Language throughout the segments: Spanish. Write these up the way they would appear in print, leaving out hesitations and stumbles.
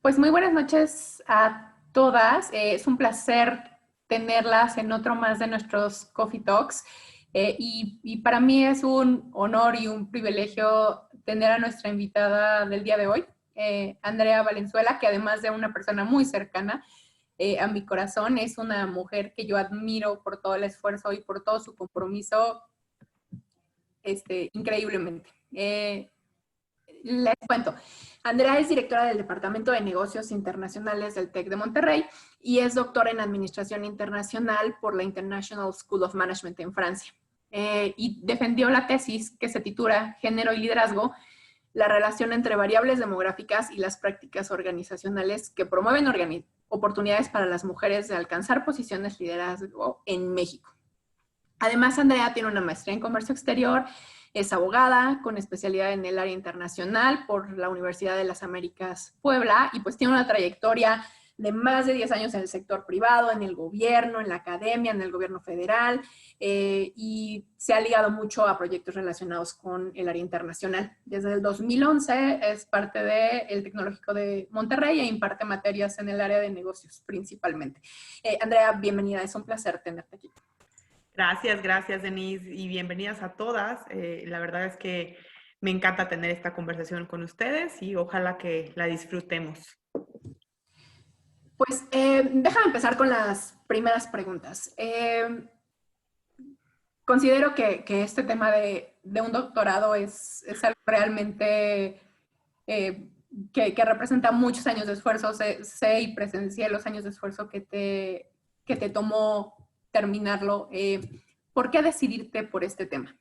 Pues muy buenas noches a todas. Es un placer tenerlas en otro más de nuestros Coffee Talks. Y para mí es un honor y un privilegio tener a nuestra invitada del día de hoy, Andrea Valenzuela, que además de una persona muy cercana a mi corazón, es una mujer que yo admiro por todo el esfuerzo y por todo su compromiso increíblemente. Les cuento. Andrea es directora del Departamento de Negocios Internacionales del TEC de Monterrey y es doctora en Administración Internacional por la International School of Management en Francia. Y defendió la tesis que se titula Género y Liderazgo, la relación entre variables demográficas y las prácticas organizacionales que promueven oportunidades para las mujeres de alcanzar posiciones de liderazgo en México. Además, Andrea tiene una maestría en comercio exterior, es abogada con especialidad en el área internacional por la Universidad de las Américas Puebla y pues tiene una trayectoria de más de 10 años en el sector privado, en el gobierno, en la academia, en el gobierno federal y se ha ligado mucho a proyectos relacionados con el área internacional. Desde el 2011 es parte del Tecnológico de Monterrey e imparte materias en el área de negocios principalmente. Andrea, bienvenida, es un placer tenerte aquí. Gracias, Denise, y bienvenidas a todas. La verdad es que me encanta tener esta conversación con ustedes y ojalá que la disfrutemos. Pues déjame empezar con las primeras preguntas. Considero que este tema de un doctorado es algo realmente que representa muchos años de esfuerzo. Sé y presencié los años de esfuerzo que te tomó terminarlo. ¿Por qué decidirte por este tema?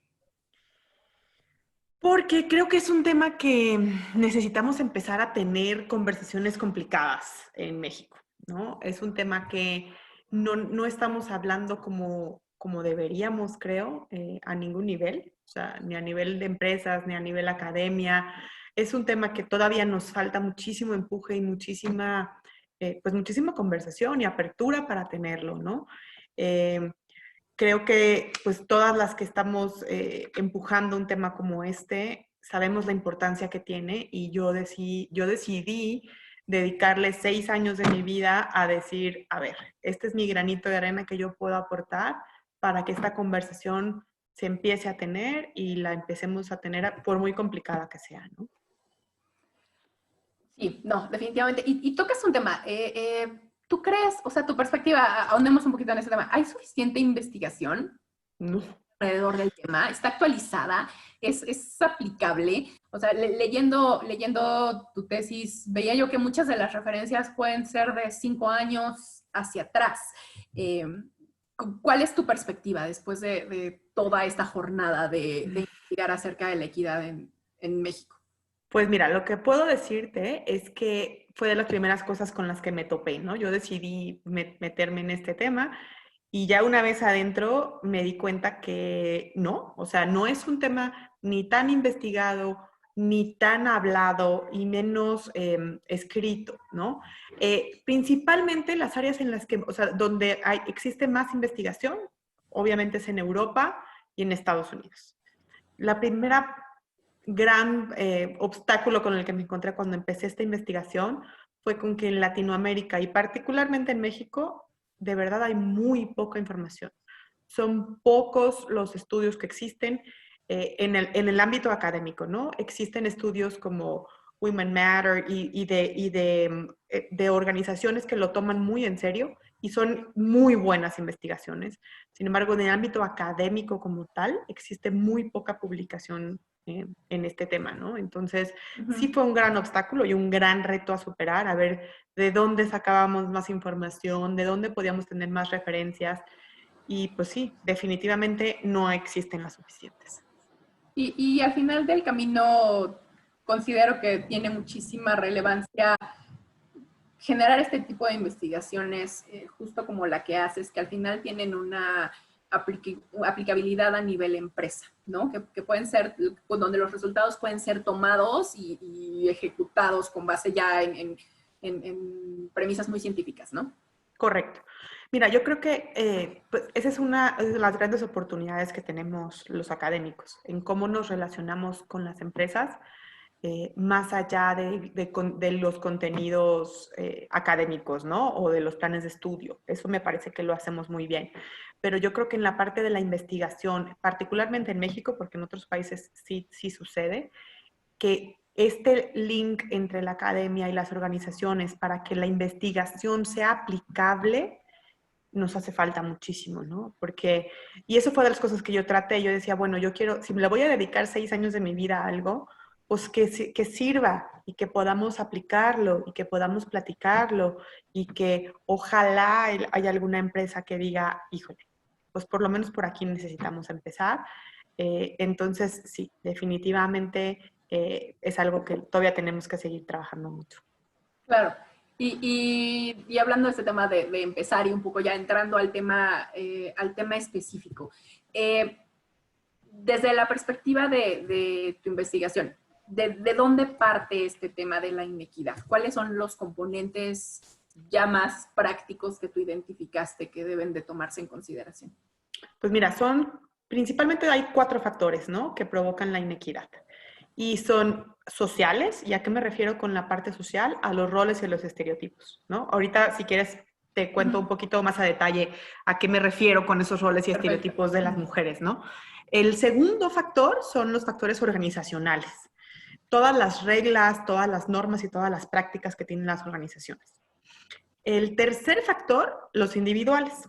Porque creo que es un tema que necesitamos empezar a tener conversaciones complicadas en México, ¿no? Es un tema que no estamos hablando como deberíamos, creo, a ningún nivel, o sea, ni a nivel de empresas, ni a nivel academia. Es un tema que todavía nos falta muchísimo empuje y pues muchísima conversación y apertura para tenerlo, ¿no? Creo que pues todas las que estamos empujando un tema como este, sabemos la importancia que tiene y yo decidí dedicarle 6 años de mi vida a decir, a ver, este es mi granito de arena que yo puedo aportar para que esta conversación se empiece a tener y la empecemos a tener por muy complicada que sea, ¿no? Sí, no, definitivamente. Y tocas un tema. ¿Tú crees, o sea, tu perspectiva, ahondemos un poquito en ese tema, ¿hay suficiente investigación No. alrededor del tema? ¿Está actualizada? ¿Es aplicable? O sea, leyendo tu tesis, veía yo que muchas de las referencias pueden ser de 5 años hacia atrás. Eh, ¿Cuál es tu perspectiva después de toda esta jornada de investigar acerca de la equidad en México? Pues mira, lo que puedo decirte es que fue de las primeras cosas con las que me topé, ¿no? Yo decidí meterme en este tema y ya una vez adentro me di cuenta que no, o sea, no es un tema ni tan investigado, ni tan hablado y menos escrito, ¿no? Principalmente las áreas en las que, o sea, donde existe más investigación, obviamente es en Europa y en Estados Unidos. La primera gran obstáculo con el que me encontré cuando empecé esta investigación fue con que en Latinoamérica y particularmente en México, de verdad hay muy poca información. Son pocos los estudios que existen en el ámbito académico, ¿no? Existen estudios como Women Matter de organizaciones que lo toman muy en serio y son muy buenas investigaciones. Sin embargo, en el ámbito académico como tal, existe muy poca publicación en este tema, ¿no? Entonces, sí fue un gran obstáculo y un gran reto a superar, a ver de dónde sacábamos más información, de dónde podíamos tener más referencias. Y pues sí, definitivamente no existen las suficientes. Y al final del camino considero que tiene muchísima relevancia generar este tipo de investigaciones, justo como la que haces, que al final tienen una aplicabilidad a nivel empresa, ¿no? Que pueden ser, donde los resultados pueden ser tomados y ejecutados con base ya en premisas muy científicas, ¿no? Correcto. Mira, yo creo que pues esa es una de las grandes oportunidades que tenemos los académicos, en cómo nos relacionamos con las empresas. más allá de los contenidos académicos, ¿no? O de los planes de estudio. Eso me parece que lo hacemos muy bien. Pero yo creo que en la parte de la investigación, particularmente en México, porque en otros países sí sucede, que este link entre la academia y las organizaciones para que la investigación sea aplicable nos hace falta muchísimo, ¿no? Porque, y eso fue de las cosas que yo traté, yo decía, bueno, yo quiero, si me le voy a dedicar 6 años de mi vida a algo, pues que sirva y que podamos aplicarlo y que podamos platicarlo y que ojalá haya alguna empresa que diga, híjole, pues por lo menos por aquí necesitamos empezar. Entonces, sí, definitivamente es algo que todavía tenemos que seguir trabajando mucho. Claro. Y hablando de este tema de empezar y un poco ya entrando al tema específico, desde la perspectiva de tu investigación, ¿de dónde parte este tema de la inequidad? ¿Cuáles son los componentes ya más prácticos que tú identificaste que deben de tomarse en consideración? Pues mira, principalmente hay 4 factores, ¿no? Que provocan la inequidad. Y son sociales, ¿y a qué me refiero con la parte social? A los roles y a los estereotipos, ¿no? Ahorita, si quieres, te cuento un poquito más a detalle a qué me refiero con esos roles y estereotipos de las mujeres, ¿no? El segundo factor son los factores organizacionales. Todas las reglas, todas las normas y todas las prácticas que tienen las organizaciones. El tercer factor, los individuales.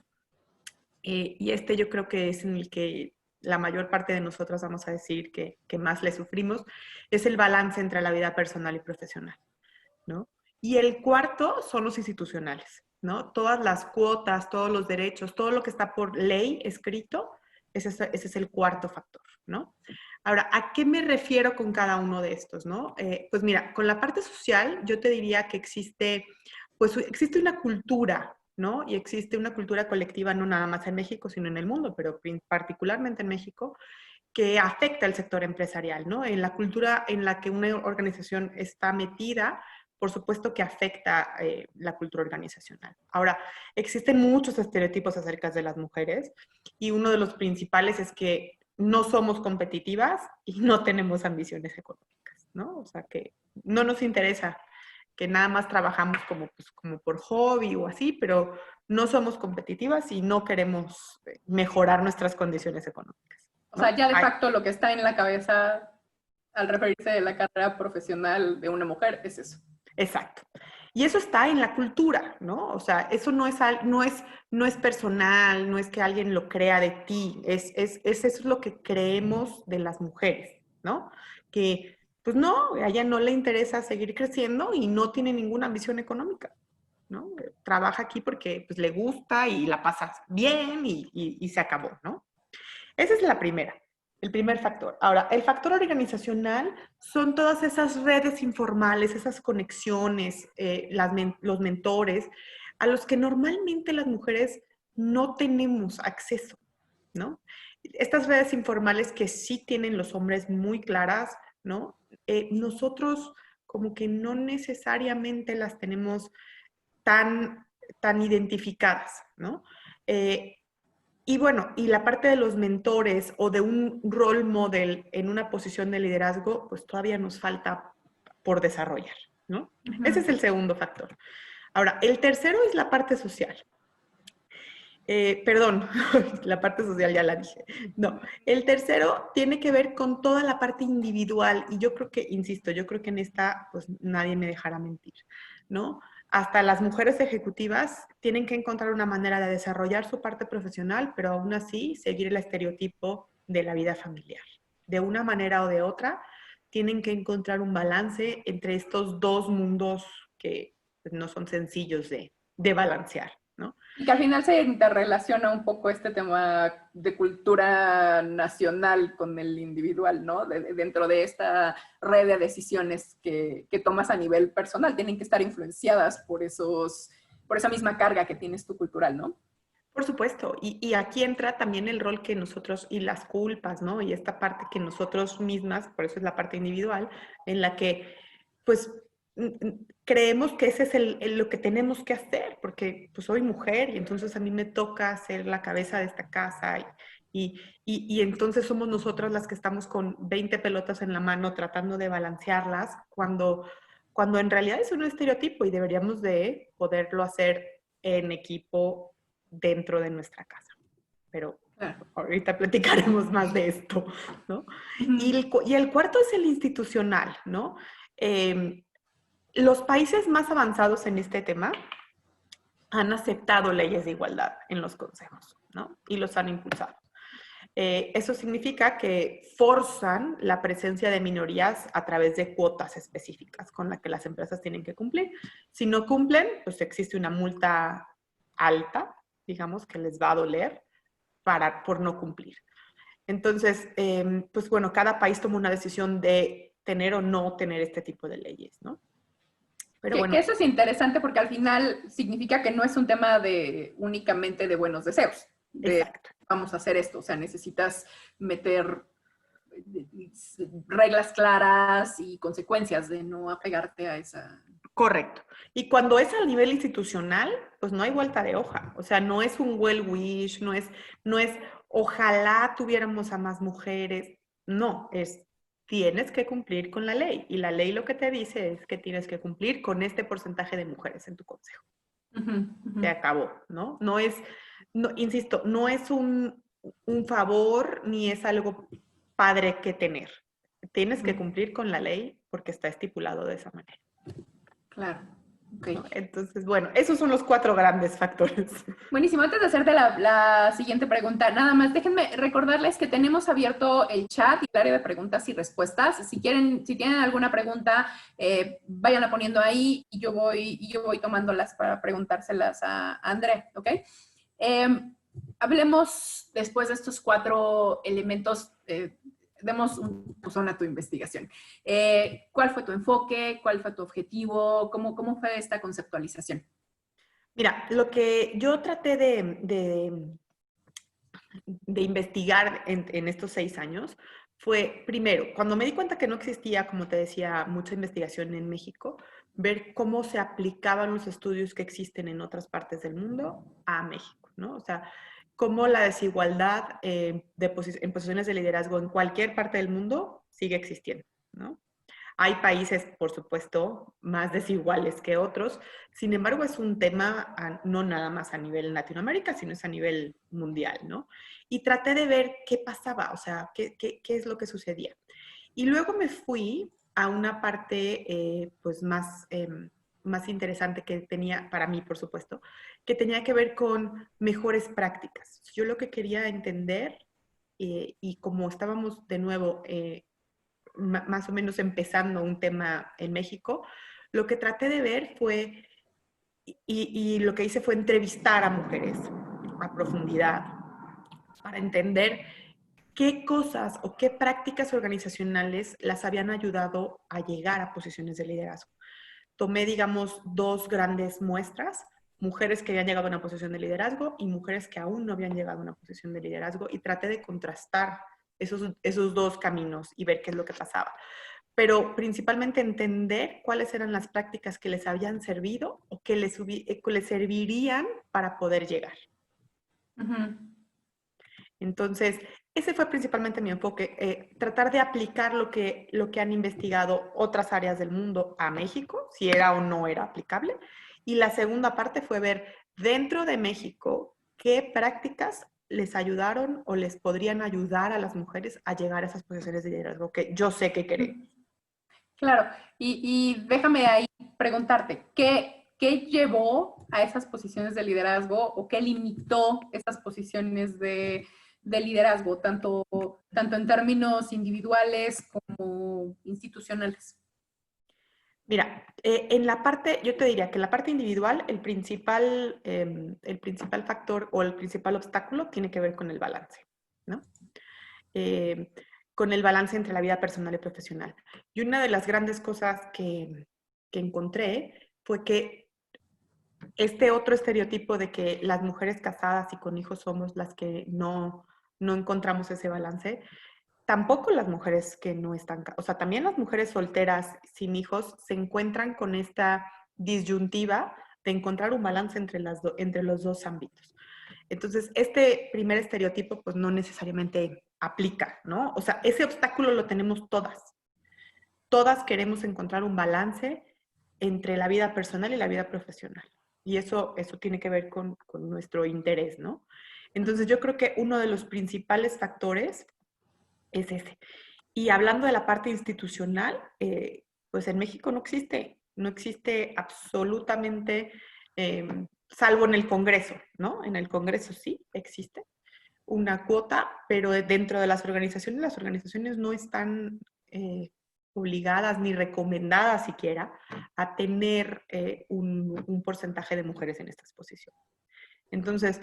Y este yo creo que es en el que la mayor parte de nosotros vamos a decir que más le sufrimos, es el balance entre la vida personal y profesional, ¿no? Y el cuarto son los institucionales, ¿no? Todas las cuotas, todos los derechos, todo lo que está por ley escrito, ese es el cuarto factor, ¿no? Ahora, ¿a qué me refiero con cada uno de estos, no? Pues mira, con la parte social yo te diría que existe una cultura, ¿no? Y existe una cultura colectiva no nada más en México, sino en el mundo, pero particularmente en México, que afecta al sector empresarial, ¿no? En la cultura en la que una organización está metida, por supuesto que afecta la cultura organizacional. Ahora, existen muchos estereotipos acerca de las mujeres y uno de los principales es que no somos competitivas y no tenemos ambiciones económicas, ¿no? O sea, que no nos interesa, que nada más trabajamos como por hobby o así, pero no somos competitivas y no queremos mejorar nuestras condiciones económicas, O ¿no? sea, ya de facto lo que está en la cabeza al referirse de la carrera profesional de una mujer es eso. Exacto. Y eso está en la cultura, ¿no? O sea, eso no es personal, no es que alguien lo crea de ti, eso es lo que creemos de las mujeres, ¿no? Que, pues no, a ella no le interesa seguir creciendo y no tiene ninguna ambición económica, ¿no? Trabaja aquí porque pues, le gusta y la pasa bien y se acabó, ¿no? Esa es la primera, el primer factor. Ahora, el factor organizacional son todas esas redes informales, esas conexiones, los mentores, a los que normalmente las mujeres no tenemos acceso, ¿no? Estas redes informales que sí tienen los hombres muy claras, ¿no? Nosotros como que no necesariamente las tenemos tan identificadas, ¿no? Y bueno, y la parte de los mentores o de un role model en una posición de liderazgo, pues todavía nos falta por desarrollar, ¿no? Ese es el segundo factor. Ahora, el tercero es la parte social. Perdón, la parte social ya la dije. No, el tercero tiene que ver con toda la parte individual y yo creo que, insisto, yo creo que en esta pues nadie me dejará mentir, ¿no? Hasta las mujeres ejecutivas tienen que encontrar una manera de desarrollar su parte profesional, pero aún así seguir el estereotipo de la vida familiar. De una manera o de otra, tienen que encontrar un balance entre estos dos mundos que pues, no son sencillos de balancear, ¿no? Y que al final se interrelaciona un poco este tema de cultura nacional con el individual, ¿no? Dentro de esta red de decisiones que tomas a nivel personal, tienen que estar influenciadas por esa misma carga que tienes tú cultural, ¿no? Por supuesto, y aquí entra también el rol que nosotros, y las culpas, ¿no? Y esta parte que nosotros mismas, por eso es la parte individual, en la que, pues, creemos que ese es lo que tenemos que hacer, porque pues soy mujer y entonces a mí me toca ser la cabeza de esta casa Y entonces somos nosotras las que estamos con 20 pelotas en la mano tratando de balancearlas cuando en realidad es un estereotipo y deberíamos de poderlo hacer en equipo dentro de nuestra casa. Pero ahorita platicaremos más de esto, ¿no? Y el cuarto es el institucional, ¿no? Los países más avanzados en este tema han aceptado leyes de igualdad en los consejos, ¿no? Y los han impulsado. Eso significa que forzan la presencia de minorías a través de cuotas específicas con las que las empresas tienen que cumplir. Si no cumplen, pues existe una multa alta, digamos, que les va a doler por no cumplir. Entonces, pues bueno, cada país toma una decisión de tener o no tener este tipo de leyes, ¿no? Pero bueno. Que eso es interesante porque al final significa que no es un tema únicamente de buenos deseos. Exacto. Vamos a hacer esto, o sea, necesitas meter reglas claras y consecuencias de no apegarte a esa... Correcto. Y cuando es a nivel institucional, pues no hay vuelta de hoja. O sea, no es un well wish, no es ojalá tuviéramos a más mujeres. No, tienes que cumplir con la ley. Y la ley lo que te dice es que tienes que cumplir con este porcentaje de mujeres en tu consejo. Se acabó, ¿no? Insisto, no es un favor ni es algo padre que tener. Tienes que cumplir con la ley porque está estipulado de esa manera. Claro. Okay. ¿No? Entonces, bueno, esos son los 4 grandes factores. Buenísimo. Antes de hacerte la siguiente pregunta, nada más déjenme recordarles que tenemos abierto el chat y el área de preguntas y respuestas. Si tienen alguna pregunta, váyanla poniendo ahí y yo voy tomándolas para preguntárselas a André, ¿ok? Hablemos después de estos 4 elementos. Demos un pulsón a tu investigación. ¿Cuál fue tu enfoque? ¿Cuál fue tu objetivo? ¿Cómo fue esta conceptualización? Mira, lo que yo traté de investigar en estos 6 años fue, primero, cuando me di cuenta que no existía, como te decía, mucha investigación en México, ver cómo se aplicaban los estudios que existen en otras partes del mundo a México, ¿no? O sea, cómo la desigualdad en posiciones de liderazgo en cualquier parte del mundo sigue existiendo, ¿no? Hay países, por supuesto, más desiguales que otros. Sin embargo, es un tema no nada más a nivel Latinoamérica, sino es a nivel mundial, ¿no? Y traté de ver qué pasaba, o sea, qué es lo que sucedía. Y luego me fui a una parte, pues, más interesante que tenía, para mí, por supuesto, que tenía que ver con mejores prácticas. Yo lo que quería entender, y como estábamos de nuevo más o menos empezando un tema en México, lo que traté de ver fue, y lo que hice fue entrevistar a mujeres a profundidad para entender qué cosas o qué prácticas organizacionales las habían ayudado a llegar a posiciones de liderazgo. Tomé, digamos, 2 grandes muestras, mujeres que habían llegado a una posición de liderazgo y mujeres que aún no habían llegado a una posición de liderazgo, y traté de contrastar esos 2 caminos y ver qué es lo que pasaba. Pero principalmente entender cuáles eran las prácticas que les habían servido o que les servirían para poder llegar. Entonces, ese fue principalmente mi enfoque, tratar de aplicar lo que han investigado otras áreas del mundo a México, si era o no era aplicable. Y la segunda parte fue ver dentro de México qué prácticas les ayudaron o les podrían ayudar a las mujeres a llegar a esas posiciones de liderazgo que yo sé que queremos. Claro, y déjame ahí preguntarte, ¿qué llevó a esas posiciones de liderazgo o qué limitó esas posiciones de liderazgo, tanto en términos individuales como institucionales? Mira, yo te diría que en la parte individual, el principal factor o el principal obstáculo tiene que ver con el balance, ¿no? Con el balance entre la vida personal y profesional. Y una de las grandes cosas que encontré fue que este otro estereotipo de que las mujeres casadas y con hijos somos las que no encontramos ese balance, tampoco las mujeres que no están, o sea, también las mujeres solteras sin hijos se encuentran con esta disyuntiva de encontrar un balance entre los 2 ámbitos. Entonces, este primer estereotipo pues no necesariamente aplica, ¿no? O sea, ese obstáculo lo tenemos todas. Todas queremos encontrar un balance entre la vida personal y la vida profesional. Y eso tiene que ver con nuestro interés, ¿no? Entonces, yo creo que uno de los principales factores es ese. Y hablando de la parte institucional, pues en México no existe absolutamente, salvo en el Congreso, ¿no? En el Congreso sí existe una cuota, pero dentro de las organizaciones no están obligadas ni recomendadas siquiera a tener un porcentaje de mujeres en estas posiciones. Entonces,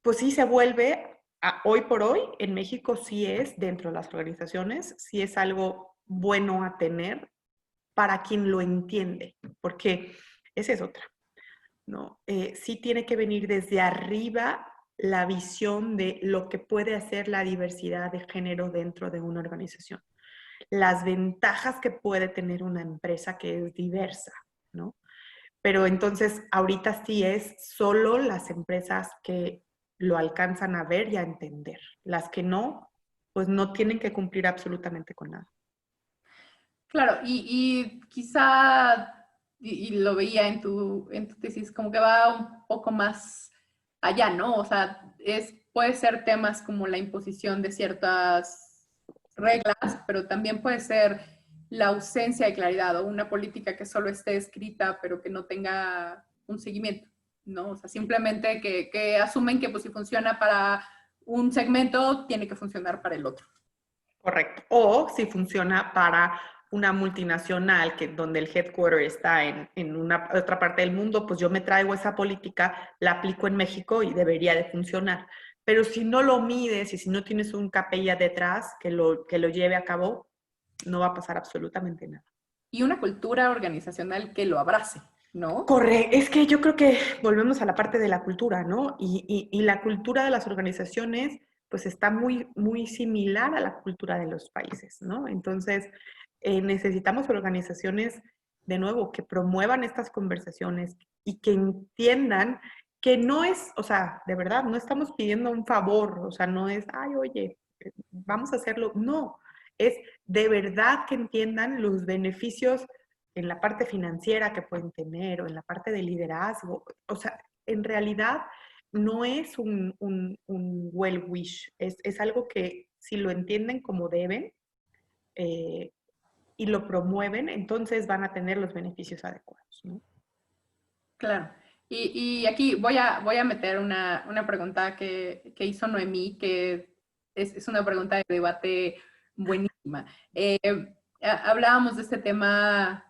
pues sí se vuelve, hoy por hoy, en México sí es, dentro de las organizaciones, sí es algo bueno a tener para quien lo entiende, porque esa es otra, ¿no? Sí tiene que venir desde arriba la visión de lo que puede hacer la diversidad de género dentro de una organización, las ventajas que puede tener una empresa que es diversa, ¿no? Pero entonces ahorita sí es solo las empresas que lo alcanzan a ver y a entender. Las que no, pues no tienen que cumplir absolutamente con nada. Claro, y quizá, y lo veía en tu tesis, como que va un poco más allá, ¿no? O sea, puede ser temas como la imposición de ciertas reglas, pero también puede ser la ausencia de claridad o una política que solo esté escrita, pero que no tenga un seguimiento, ¿no? O sea, simplemente que asumen que pues si funciona para un segmento, tiene que funcionar para el otro. Correcto. O si funciona para una multinacional donde el headquarter está en una otra parte del mundo, pues yo me traigo esa política, la aplico en México y debería de funcionar. Pero si no lo mides y si no tienes un KPI detrás que lo lleve a cabo, no va a pasar absolutamente nada. Y una cultura organizacional que lo abrace, ¿no? Es que yo creo que volvemos a la parte de la cultura, ¿no? Y la cultura de las organizaciones pues está muy, muy similar a la cultura de los países, ¿no? Entonces, necesitamos organizaciones, de nuevo, que promuevan estas conversaciones y que entiendan que no es, o sea, de verdad, no estamos pidiendo un favor, o sea, no es, ay, oye, vamos a hacerlo, no, es de verdad que entiendan los beneficios en la parte financiera que pueden tener o en la parte de liderazgo. O sea, en realidad no es un well wish, es algo que si lo entienden como deben y lo promueven, entonces van a tener los beneficios adecuados, ¿no? Claro. Y aquí voy a meter una pregunta que hizo Noemí, que es una pregunta de debate buenísima. Hablábamos de este tema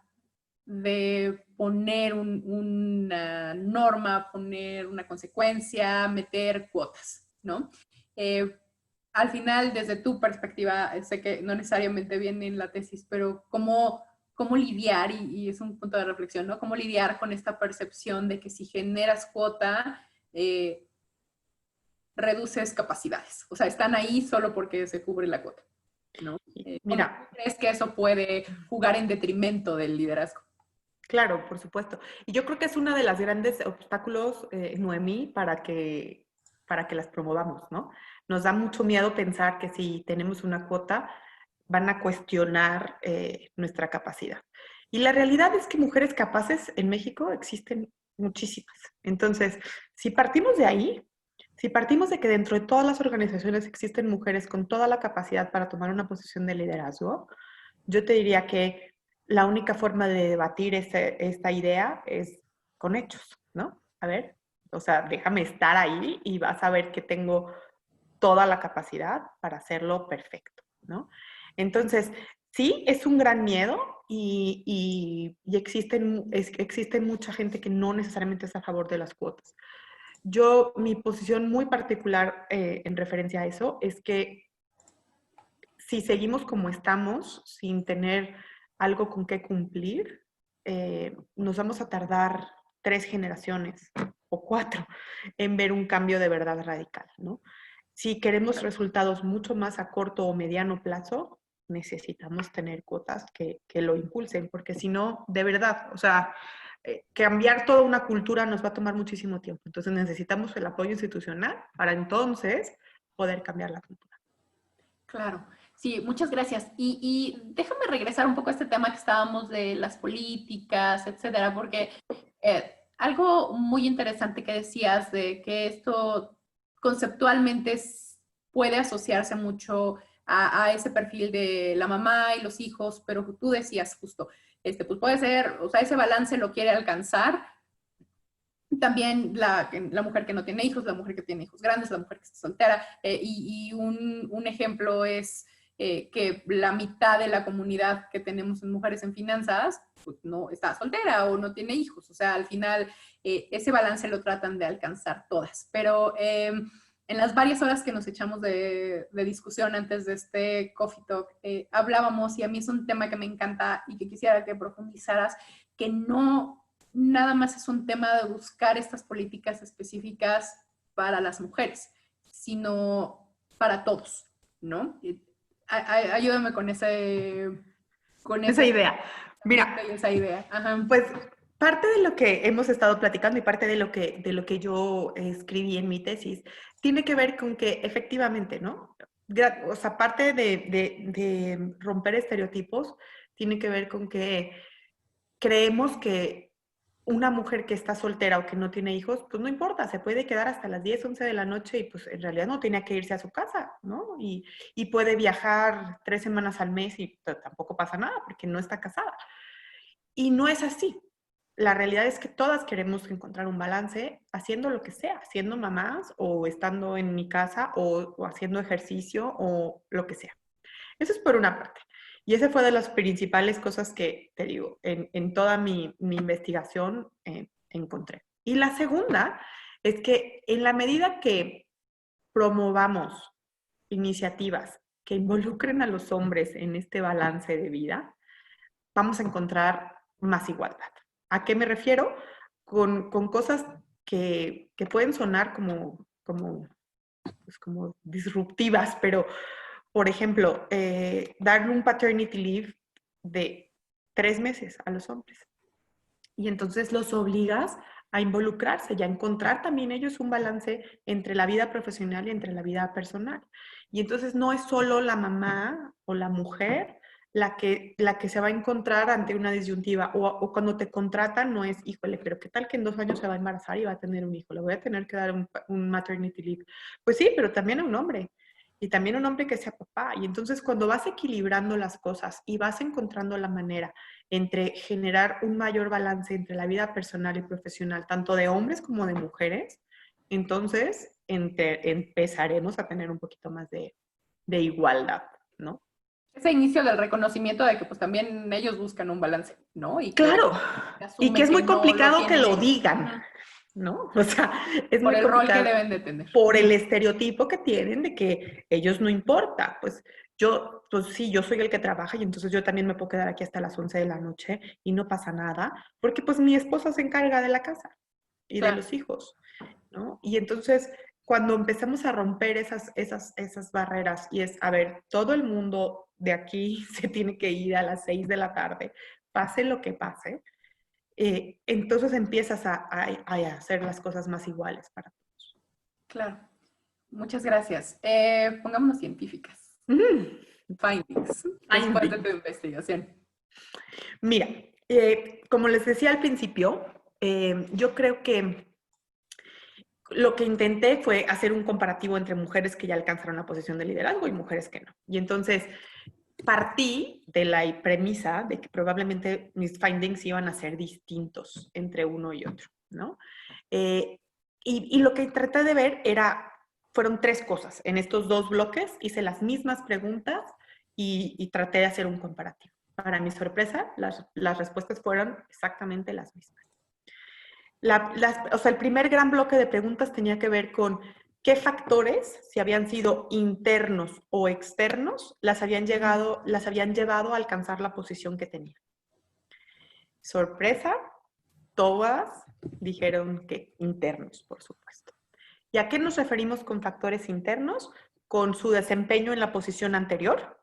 de poner una norma, poner una consecuencia, meter cuotas, ¿no? Al final, desde tu perspectiva, sé que no necesariamente viene en la tesis, pero ¿cómo lidiar, y es un punto de reflexión, ¿no? ¿Cómo lidiar con esta percepción de que si generas cuota, reduces capacidades? O sea, están ahí solo porque se cubre la cuota, ¿no? ¿Cómo Mira, crees que eso puede jugar en detrimento del liderazgo? claro, por supuesto. Y yo creo que es uno de los grandes obstáculos, Noemí, para que las promovamos, ¿no? Nos da mucho miedo pensar que si tenemos una cuota, van a cuestionar nuestra capacidad. Y la realidad es que mujeres capaces en México existen muchísimas. Entonces, si partimos de ahí, si partimos de que dentro de todas las organizaciones existen mujeres con toda la capacidad para tomar una posición de liderazgo, yo te diría que la única forma de debatir esta idea es con hechos, ¿no? A ver, o sea, déjame estar ahí y vas a ver que tengo toda la capacidad para hacerlo perfecto, ¿no? Entonces, sí, es un gran miedo y existe mucha gente que no necesariamente está a favor de las cuotas. Mi posición muy particular en referencia a eso es que si seguimos como estamos, sin tener algo con qué cumplir, nos vamos a tardar 3 generaciones o 4 en ver un cambio de verdad radical, ¿no? Si queremos resultados mucho más a corto o mediano plazo, necesitamos tener cuotas que lo impulsen, porque si no, de verdad, o sea, cambiar toda una cultura nos va a tomar muchísimo tiempo. Entonces necesitamos el apoyo institucional para entonces poder cambiar la cultura. Claro, sí, muchas gracias. Y déjame regresar un poco a este tema que estábamos de las políticas, etcétera, porque algo muy interesante que decías de que esto conceptualmente puede asociarse mucho a ese perfil de la mamá y los hijos, pero tú decías justo, pues puede ser, o sea, ese balance lo quiere alcanzar también la mujer que no tiene hijos, la mujer que tiene hijos grandes, la mujer que está soltera, y un ejemplo es que la mitad de la comunidad que tenemos en Mujeres en Finanzas, pues no está soltera o no tiene hijos. O sea, al final ese balance lo tratan de alcanzar todas. Pero en las varias horas que nos echamos de discusión antes de este Coffee Talk, hablábamos, y a mí es un tema que me encanta y que quisiera que profundizaras, que no nada más es un tema de buscar estas políticas específicas para las mujeres, sino para todos, ¿no? Ayúdame con esa idea. Mira, esa idea. Ajá. Pues parte de lo que hemos estado platicando y parte de lo que yo escribí en mi tesis tiene que ver con que efectivamente, ¿no? O sea, parte de romper estereotipos tiene que ver con que creemos que una mujer que está soltera o que no tiene hijos, pues no importa, se puede quedar hasta las 10, 11 de la noche y pues en realidad no tenía que irse a su casa, ¿no? Y puede viajar 3 semanas al mes y pues, tampoco pasa nada porque no está casada. Y no es así. La realidad es que todas queremos encontrar un balance haciendo lo que sea, siendo mamás o estando en mi casa o haciendo ejercicio o lo que sea. Eso es por una parte. Y esa fue de las principales cosas que, te digo, en toda mi investigación encontré. Y la segunda es que en la medida que promovamos iniciativas que involucren a los hombres en este balance de vida, vamos a encontrar más igualdad. ¿A qué me refiero? Con cosas que pueden sonar como disruptivas, pero por ejemplo, darle un paternity leave de 3 meses a los hombres. Y entonces los obligas a involucrarse y a encontrar también ellos un balance entre la vida profesional y entre la vida personal. Y entonces no es solo la mamá o la mujer la que se va a encontrar ante una disyuntiva o cuando te contratan no es, híjole, pero ¿qué tal que en 2 años se va a embarazar y va a tener un hijo? Le voy a tener que dar un maternity leave. Pues sí, pero también a un hombre. Y también un hombre que sea papá. Y entonces cuando vas equilibrando las cosas y vas encontrando la manera entre generar un mayor balance entre la vida personal y profesional, tanto de hombres como de mujeres, entonces empezaremos a tener un poquito más de igualdad, ¿no? Ese inicio del reconocimiento de que pues también ellos buscan un balance, ¿no? Y claro, y que es muy complicado no que lo digan, ¿no? O sea, es por muy el rol que complicado deben de tener. por el estereotipo que tienen de que ellos no importa. Pues sí, yo soy el que trabaja y entonces yo también me puedo quedar aquí hasta las 11 de la noche y no pasa nada, porque pues mi esposa se encarga de la casa y de los hijos, ¿no? Y entonces cuando empezamos a romper esas barreras y es, a ver, todo el mundo de aquí se tiene que ir a las 6 de la tarde, pase lo que pase, entonces empiezas a hacer las cosas más iguales para todos. Claro. Muchas gracias. Pongámonos científicas. Findings. Después de tu investigación. Mira, como les decía al principio, yo creo que lo que intenté fue hacer un comparativo entre mujeres que ya alcanzaron la posición de liderazgo y mujeres que no. Y entonces partí de la premisa de que probablemente mis findings iban a ser distintos entre uno y otro, ¿no? Y lo que traté de ver fueron 3 cosas. En estos 2 bloques hice las mismas preguntas y traté de hacer un comparativo. Para mi sorpresa, las respuestas fueron exactamente las mismas. O sea, el primer gran bloque de preguntas tenía que ver con qué factores, si habían sido internos o externos, las habían llevado a alcanzar la posición que tenían. Sorpresa, todas dijeron que internos, por supuesto. ¿Y a qué nos referimos con factores internos? Con su desempeño en la posición anterior,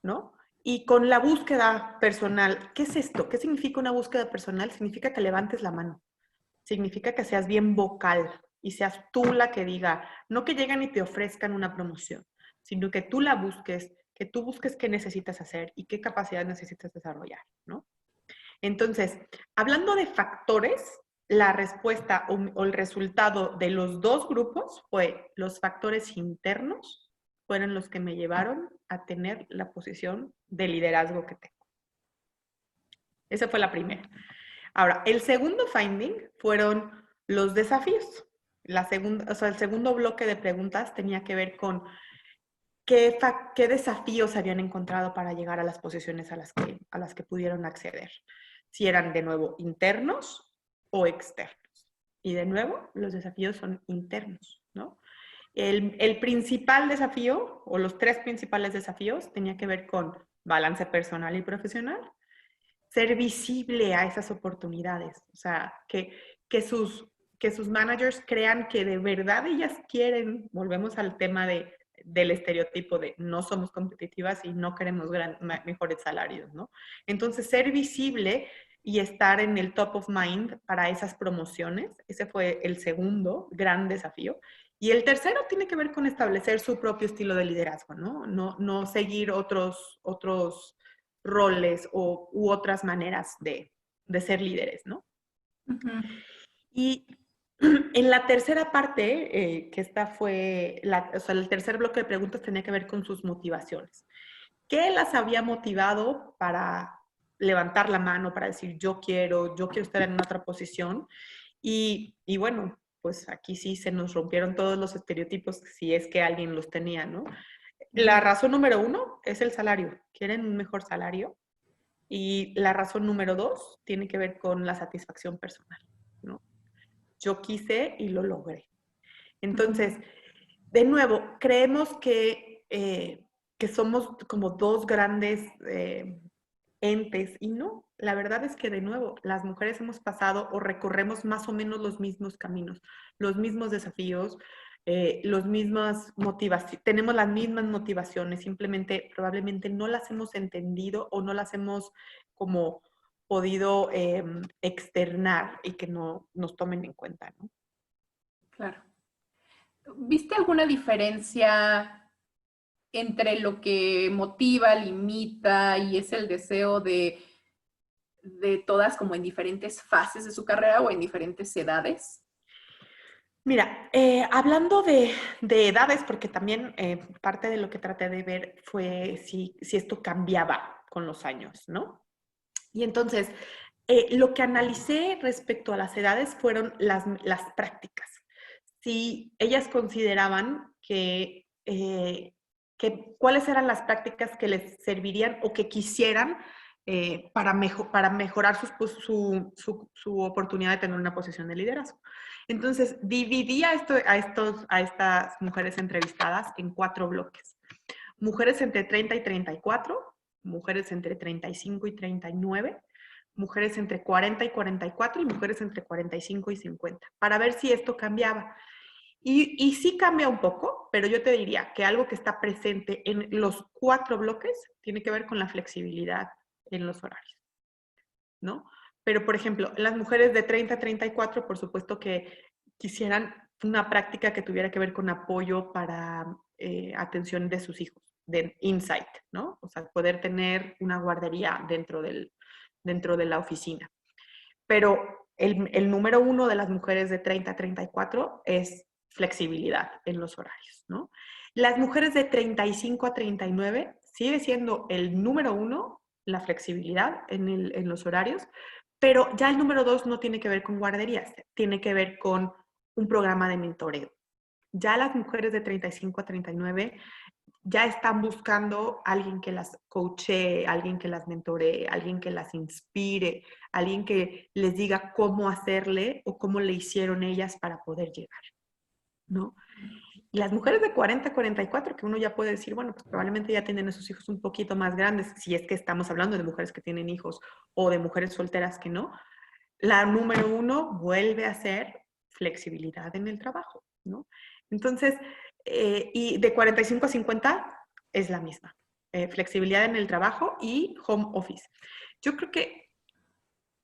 ¿no? Y con la búsqueda personal, ¿qué es esto? ¿Qué significa una búsqueda personal? Significa que levantes la mano. Significa que seas bien vocal y seas tú la que diga, no que lleguen y te ofrezcan una promoción, sino que tú la busques, que tú busques qué necesitas hacer y qué capacidad necesitas desarrollar, ¿no? Entonces, hablando de factores, la respuesta o el resultado de los dos grupos fue los factores internos, fueron los que me llevaron a tener la posición de liderazgo que tengo. Esa fue la primera. Ahora, el segundo finding fueron los desafíos. El segundo bloque de preguntas tenía que ver con qué desafíos habían encontrado para llegar a las posiciones a las que pudieron acceder. Si eran de nuevo internos o externos. Y de nuevo, los desafíos son internos, ¿no? El principal desafío, o los tres principales desafíos, tenía que ver con balance personal y profesional, ser visible a esas oportunidades, o sea, que sus managers crean que de verdad ellas quieren, volvemos al tema del estereotipo de no somos competitivas y no queremos mejores salarios, ¿no? Entonces, ser visible y estar en el top of mind para esas promociones, ese fue el segundo gran desafío. Y el tercero tiene que ver con establecer su propio estilo de liderazgo, ¿no? No seguir otros roles u otras maneras de ser líderes, ¿no? Ujú. Y en la tercera parte, que esta fue, o sea, el tercer bloque de preguntas tenía que ver con sus motivaciones. ¿Qué las había motivado para levantar la mano, para decir yo quiero estar en otra posición? Y bueno, pues aquí sí se nos rompieron todos los estereotipos, si es que alguien los tenía, ¿no? La razón número 1 es el salario. Quieren un mejor salario. Y la razón número 2 tiene que ver con la satisfacción personal, ¿no? Yo quise y lo logré. Entonces, de nuevo, creemos que somos como dos grandes entes y no, la verdad es que de nuevo, las mujeres hemos pasado o recorremos más o menos los mismos caminos, los mismos desafíos, tenemos las mismas motivaciones, simplemente probablemente no las hemos entendido o no las hemos como podido externar y que no nos tomen en cuenta, ¿no? Claro. ¿Viste alguna diferencia entre lo que motiva, limita y es el deseo de todas como en diferentes fases de su carrera o en diferentes edades? Mira, hablando de edades, porque también parte de lo que traté de ver fue si esto cambiaba con los años, ¿no? Y entonces, lo que analicé respecto a las edades fueron las prácticas. Si ellas consideraban cuáles eran las prácticas que les servirían o que quisieran para mejorar su oportunidad de tener una posición de liderazgo. Entonces, dividí a estas mujeres entrevistadas en 4 bloques. Mujeres entre 30 y 34, mujeres entre 35 y 39, mujeres entre 40 y 44 y mujeres entre 45 y 50, para ver si esto cambiaba. Y sí cambia un poco, pero yo te diría que algo que está presente en los 4 bloques tiene que ver con la flexibilidad en los horarios, ¿no? Pero, por ejemplo, las mujeres de 30 a 34, por supuesto que quisieran una práctica que tuviera que ver con apoyo para atención de sus hijos, de insight, ¿no? O sea, poder tener una guardería dentro de la oficina. Pero el número 1 de las mujeres de 30 a 34 es flexibilidad en los horarios, ¿no? Las mujeres de 35 a 39 sigue siendo el número 1, la flexibilidad en los horarios, pero ya el número 2 no tiene que ver con guarderías, tiene que ver con un programa de mentoreo. Ya las mujeres de 35 a 39 ya están buscando alguien que las coachee, alguien que las mentoree, alguien que las inspire, alguien que les diga cómo hacerle o cómo le hicieron ellas para poder llegar, ¿no? Y las mujeres de 40 a 44, que uno ya puede decir, bueno, pues probablemente ya tienen a sus hijos un poquito más grandes, si es que estamos hablando de mujeres que tienen hijos o de mujeres solteras que no, la número 1 vuelve a ser flexibilidad en el trabajo, ¿no? Entonces, y de 45 a 50 es la misma. flexibilidad en el trabajo y home office. Yo creo que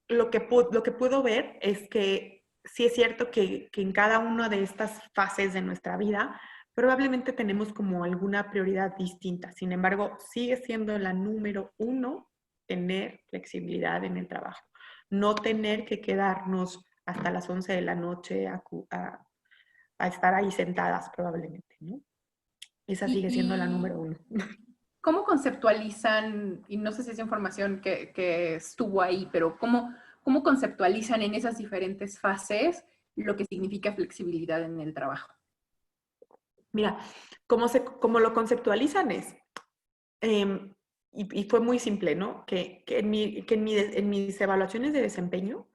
lo que puedo ver es que sí es cierto que en cada una de estas fases de nuestra vida probablemente tenemos como alguna prioridad distinta. Sin embargo, sigue siendo la número uno tener flexibilidad en el trabajo. No tener que quedarnos hasta las 11 de la noche a estar ahí sentadas probablemente, ¿no? Esa sigue siendo la número uno. ¿Cómo conceptualizan, y no sé si es información que estuvo ahí, pero cómo conceptualizan en esas diferentes fases lo que significa flexibilidad en el trabajo? Mira, como lo conceptualizan es, y fue muy simple, ¿no? Que en mis evaluaciones de desempeño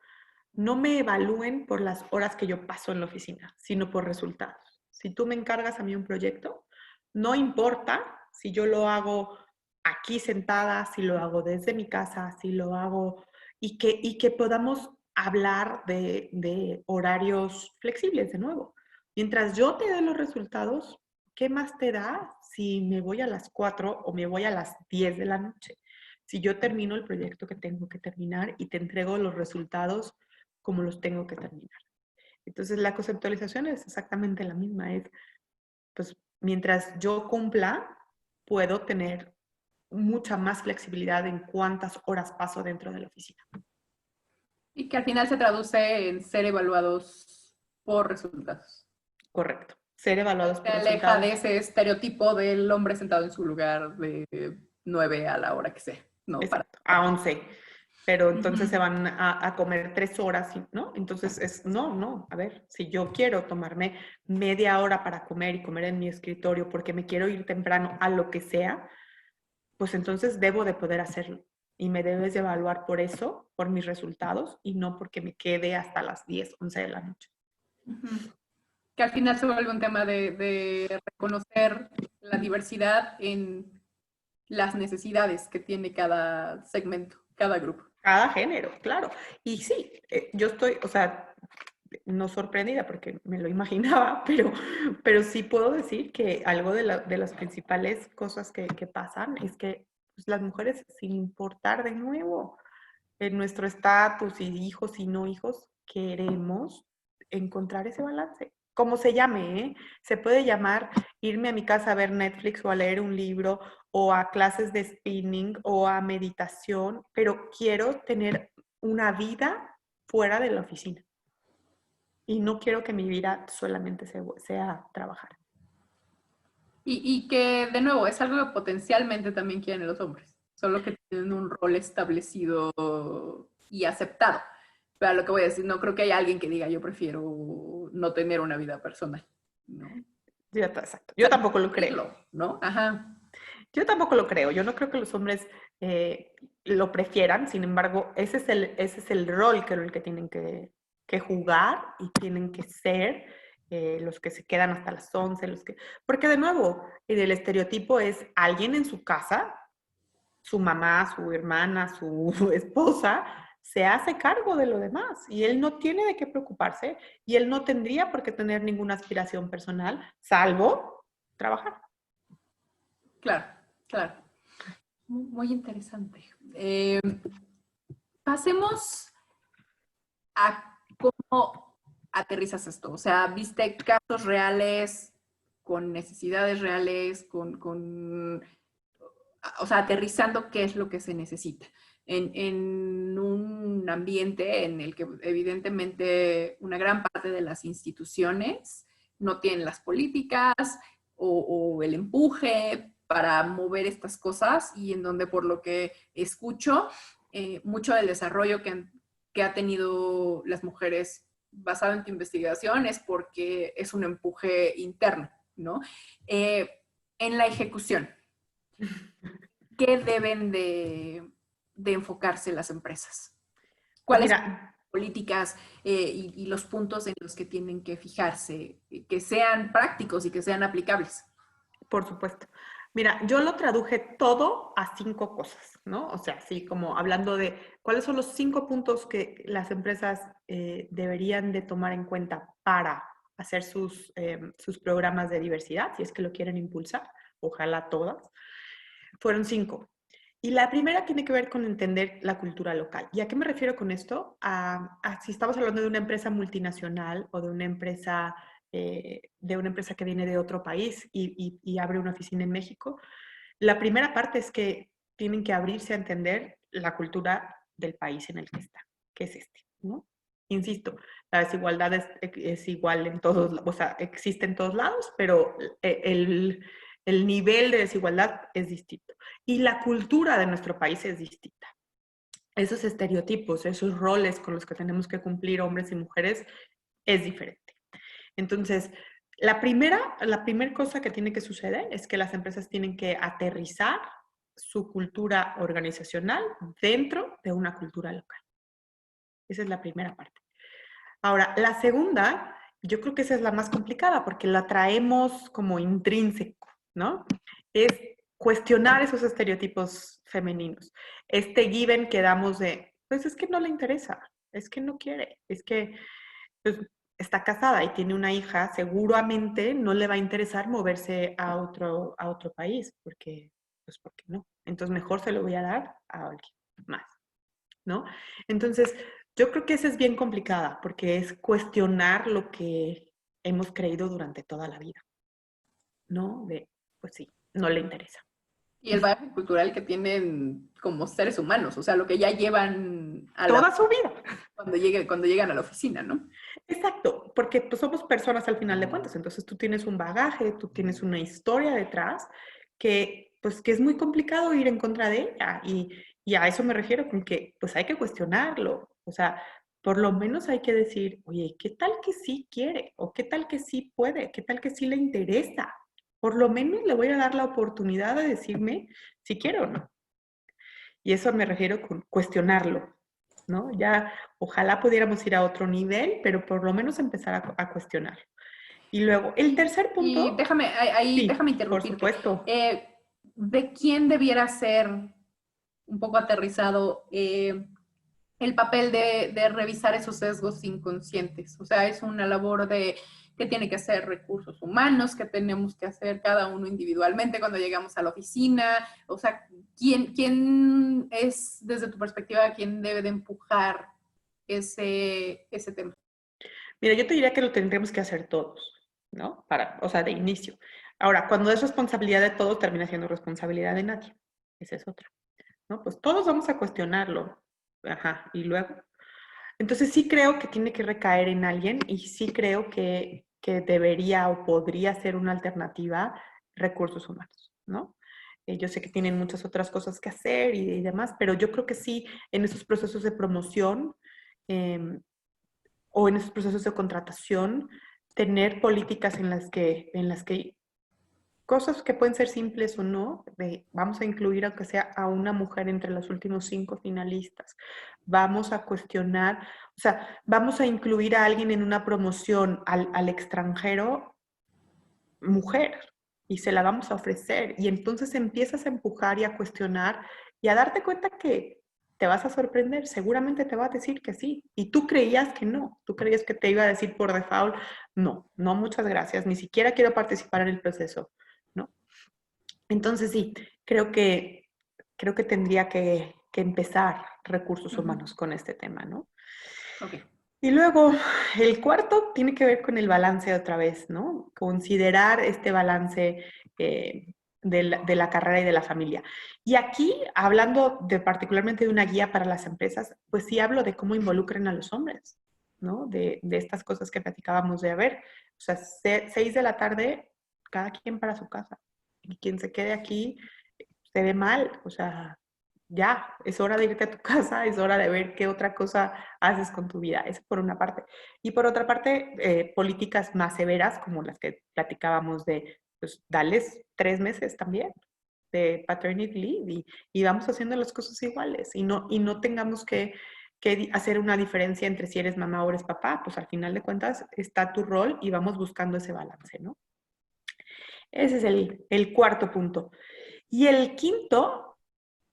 no me evalúen por las horas que yo paso en la oficina, sino por resultados. Si tú me encargas a mí un proyecto, no importa si yo lo hago aquí sentada, si lo hago desde mi casa, si lo hago y que podamos hablar de horarios flexibles de nuevo. Mientras yo te dé los resultados, ¿qué más te da si me voy a las 4 o me voy a las 10 de la noche? Si yo termino el proyecto que tengo que terminar y te entrego los resultados como los tengo que terminar. Entonces, la conceptualización es exactamente la misma. Es, pues, mientras yo cumpla, puedo tener mucha más flexibilidad en cuántas horas paso dentro de la oficina. Y que al final se traduce en ser evaluados por resultados. Correcto. Ser evaluados por Se aleja resultados. de ese estereotipo del hombre sentado en su lugar de 9 a la hora que sea, ¿no? Exacto, a 11. Pero entonces se van a comer 3 horas, ¿no? Entonces no, a ver, si yo quiero tomarme media hora para comer y comer en mi escritorio porque me quiero ir temprano a lo que sea, pues entonces debo de poder hacerlo. Y me debes de evaluar por eso, por mis resultados, y no porque me quede hasta las 10, 11 de la noche. Que al final se vuelve un tema de reconocer la diversidad en las necesidades que tiene cada segmento, cada grupo. Cada género, claro. Y sí, yo estoy, o sea, no sorprendida porque me lo imaginaba, pero sí puedo decir que algo de las principales cosas que pasan es que pues, las mujeres, sin importar de nuevo en nuestro estatus y hijos y no hijos, queremos encontrar ese balance. Como se llame, ¿eh? Se puede llamar irme a mi casa a ver Netflix o a leer un libro o a clases de spinning o a meditación, pero quiero tener una vida fuera de la oficina. Y no quiero que mi vida solamente sea trabajar. Y que, de nuevo, es algo que potencialmente también quieren los hombres, solo que tienen un rol establecido y aceptado. Pero lo que voy a decir, no creo que haya alguien que diga yo prefiero no tener una vida personal, ¿no? Exacto. Yo tampoco lo creo. ¿No? Ajá. Yo tampoco lo creo. Yo no creo que los hombres lo prefieran. Sin embargo, ese es el rol que el que tienen que jugar y tienen que ser los que se quedan hasta las 11. Porque de nuevo, el estereotipo es alguien en su casa, su mamá, su hermana, su esposa, se hace cargo de lo demás y él no tiene de qué preocuparse y él no tendría por qué tener ninguna aspiración personal, salvo trabajar. Claro, claro. Muy interesante. Pasemos a cómo aterrizas esto. O sea, viste casos reales, con necesidades reales, o sea, aterrizando qué es lo que se necesita. En un ambiente en el que evidentemente una gran parte de las instituciones no tienen las políticas o el empuje para mover estas cosas y en donde por lo que escucho, mucho del desarrollo que ha tenido las mujeres basado en tu investigación es porque es un empuje interno, ¿no? En la ejecución, ¿qué deben de enfocarse las empresas? Pues ¿Cuáles son las mira, políticas y los puntos en los que tienen que fijarse, que sean prácticos y que sean aplicables? por supuesto. Mira, yo lo traduje todo a 5 cosas, ¿no? O sea, así como hablando de cuáles son los 5 puntos que las empresas deberían de tomar en cuenta para hacer sus programas de diversidad, si es que lo quieren impulsar, ojalá todas. Fueron 5. Y la primera tiene que ver con entender la cultura local. ¿Y a qué me refiero con esto? A si estamos hablando de una empresa multinacional o de una empresa que viene de otro país y abre una oficina en México. La primera parte es que tienen que abrirse a entender la cultura del país en el que está, que es este, ¿no? Insisto, la desigualdad es igual en todos, o sea, existe en todos lados, pero el nivel de desigualdad es distinto. Y la cultura de nuestro país es distinta. Esos estereotipos, esos roles con los que tenemos que cumplir hombres y mujeres es diferente. Entonces, la primera cosa que tiene que suceder es que las empresas tienen que aterrizar su cultura organizacional dentro de una cultura local. Esa es la primera parte. Ahora, la segunda, yo creo que esa es la más complicada porque la traemos como intrínseco, ¿no? Es cuestionar esos estereotipos femeninos. Este given que damos de, pues es que no le interesa, es que no quiere, es que pues, está casada y tiene una hija, seguramente no le va a interesar moverse a otro país, porque, pues porque no. Entonces mejor se lo voy a dar a alguien más, ¿no? Entonces, yo creo que esa es bien complicada, porque es cuestionar lo que hemos creído durante toda la vida, ¿no? De, pues sí, no le interesa. Y el bagaje cultural que tienen como seres humanos, o sea, lo que ya llevan a Toda su vida. cuando llegan a la oficina, ¿no? Exacto, porque pues, somos personas al final de cuentas, entonces tú tienes un bagaje, tú tienes una historia detrás que, pues, que es muy complicado ir en contra de ella y a eso me refiero con que pues hay que cuestionarlo, o sea, por lo menos hay que decir, oye, ¿qué tal que sí quiere? ¿O qué tal que sí puede? ¿Qué tal que sí le interesa? Por lo menos le voy a dar la oportunidad de decirme si quiere o no. Y eso me refiero con cuestionarlo, ¿no? Ya ojalá pudiéramos ir a otro nivel, pero por lo menos empezar a cuestionar. Y luego, el tercer Y punto, sí, déjame por interrumpirte. supuesto. ¿De quién debiera ser un poco aterrizado el papel de revisar esos sesgos inconscientes? O sea, es una labor de que tiene que hacer recursos humanos, que tenemos que hacer cada uno individualmente cuando llegamos a la oficina. O sea, ¿quién es, desde tu perspectiva, quién debe de empujar ese tema? Mira, yo te diría que lo tendríamos que hacer todos, ¿no? O sea, de inicio. Ahora, cuando es responsabilidad de todos, termina siendo responsabilidad de nadie. Esa es otra, ¿no? Pues todos vamos a cuestionarlo. Ajá, y luego. Entonces sí creo que tiene que recaer en alguien y sí creo que debería o podría ser una alternativa recursos humanos, ¿no? Yo sé que tienen muchas otras cosas que hacer y demás, pero yo creo que sí en esos procesos de promoción eh, o en esos procesos de contratación, tener políticas en las que cosas que pueden ser simples o no, vamos a incluir aunque sea a una mujer entre los últimos 5 finalistas, vamos a cuestionar, o sea, vamos a incluir a alguien en una promoción al extranjero, mujer, y se la vamos a ofrecer, y entonces empiezas a empujar y a cuestionar y a darte cuenta que te vas a sorprender, seguramente te va a decir que sí, y tú creías que no, tú creías que te iba a decir por default, no, no, muchas gracias, ni siquiera quiero participar en el proceso, ¿no? Entonces sí, creo que tendría que empezar recursos humanos con este tema, ¿no? Ok. Y luego, el cuarto tiene que ver con el balance otra vez, ¿no? Considerar este balance de la carrera y de la familia. Y aquí, hablando particularmente de una guía para las empresas, pues sí hablo de cómo involucren a los hombres, ¿no? De estas cosas que platicábamos de, a ver, o sea, 6 de la tarde, cada quien para su casa. Y quien se quede aquí se ve mal, o sea, ya, es hora de irte a tu casa, es hora de ver qué otra cosa haces con tu vida. Eso por una parte. Y por otra parte, políticas más severas, como las que platicábamos de, pues, darles 3 meses también de paternity leave y vamos haciendo las cosas iguales y no tengamos que hacer una diferencia entre si eres mamá o eres papá, pues al final de cuentas está tu rol y vamos buscando ese balance, ¿no? Ese es el cuarto punto. Y el quinto,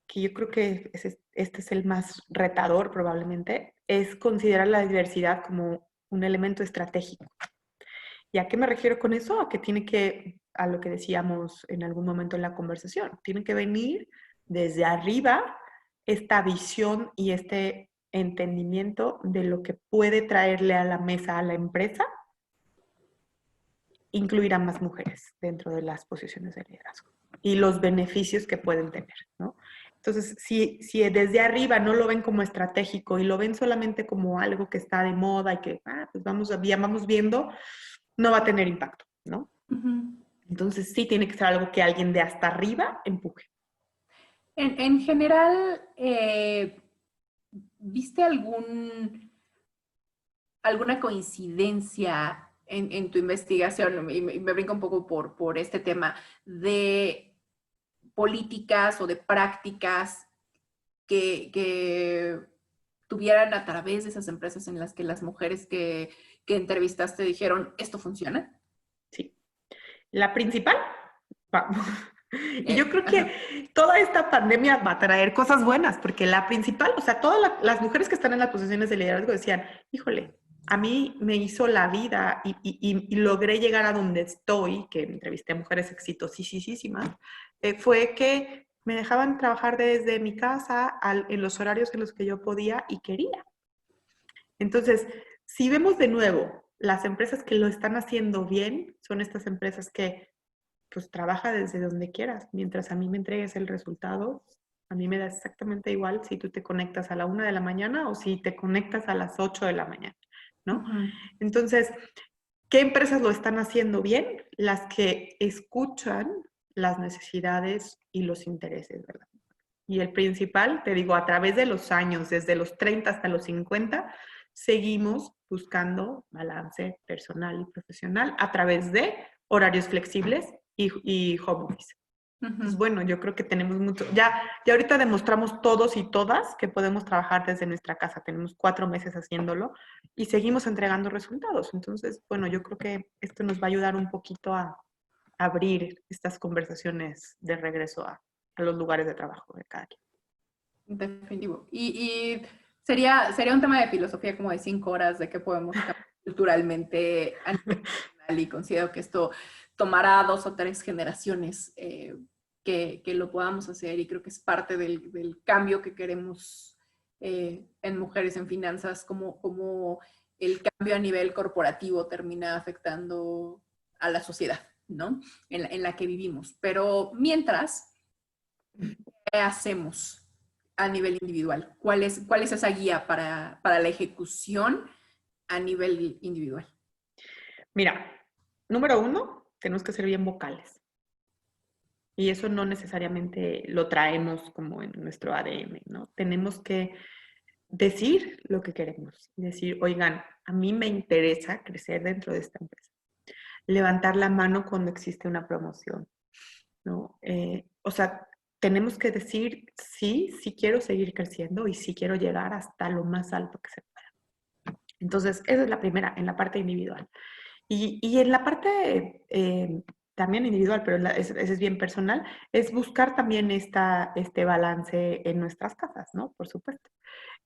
que yo creo que este es el más retador probablemente, es considerar la diversidad como un elemento estratégico. ¿Y a qué me refiero con eso? A que tiene que, a lo que decíamos en algún momento en la conversación, tiene que venir desde arriba esta visión y este entendimiento de lo que puede traerle a la mesa a la empresa, incluir a más mujeres dentro de las posiciones de liderazgo y los beneficios que pueden tener, ¿no? Entonces, si desde arriba no lo ven como estratégico y lo ven solamente como algo que está de moda y que pues vamos viendo, no va a tener impacto, ¿no? Entonces, sí tiene que ser algo que alguien de hasta arriba empuje. En general, ¿viste alguna coincidencia en tu investigación? Y me brinco un poco por este tema de políticas o de prácticas que tuvieran a través de esas empresas en las que las mujeres que entrevistaste dijeron, ¿esto funciona? Sí. La principal, y yo creo que toda esta pandemia va a traer cosas buenas, porque la principal, o sea, todas las mujeres que están en las posiciones de liderazgo decían, híjole, a mí me hizo la vida y logré llegar a donde estoy, que entrevisté a mujeres exitosísimas, fue que me dejaban trabajar desde mi casa en los horarios en los que yo podía y quería. Entonces, si vemos de nuevo, las empresas que lo están haciendo bien son estas empresas que pues trabaja desde donde quieras. Mientras a mí me entregues el resultado, a mí me da exactamente igual si tú te conectas a la 1 de la mañana o si te conectas a las 8 de la mañana, ¿no? Entonces, ¿qué empresas lo están haciendo bien? Las que escuchan las necesidades y los intereses, ¿verdad? Y el principal, te digo, a través de los años, desde los 30 hasta los 50, seguimos buscando balance personal y profesional a través de horarios flexibles y home office. Entonces, bueno, yo creo que tenemos mucho, ya ahorita demostramos todos y todas que podemos trabajar desde nuestra casa. Tenemos 4 meses haciéndolo y seguimos entregando resultados. Entonces, bueno, yo creo que esto nos va a ayudar un poquito a abrir estas conversaciones de regreso a los lugares de trabajo de cada quien. Definitivo. Y sería un tema de filosofía como de 5 horas de qué podemos cambiar culturalmente a nivel nacional, y considero que esto tomará 2 o 3 generaciones que lo podamos hacer, y creo que es parte del cambio que queremos en Mujeres en Finanzas, como el cambio a nivel corporativo termina afectando a la sociedad, ¿no? En la que vivimos. Pero mientras, ¿qué hacemos a nivel individual? ¿Cuál es esa guía para la ejecución a nivel individual? Mira, número 1, tenemos que ser bien vocales. Y eso no necesariamente lo traemos como en nuestro ADN, ¿no? Tenemos que decir lo que queremos. Decir, oigan, a mí me interesa crecer dentro de esta empresa. Levantar la mano cuando existe una promoción, ¿no? O sea, tenemos que decir, sí quiero seguir creciendo y sí quiero llegar hasta lo más alto que se pueda. Entonces, esa es la primera, en la parte individual. Y en la parte también individual, pero ese es bien personal, es buscar también este balance en nuestras casas, ¿no? Por supuesto.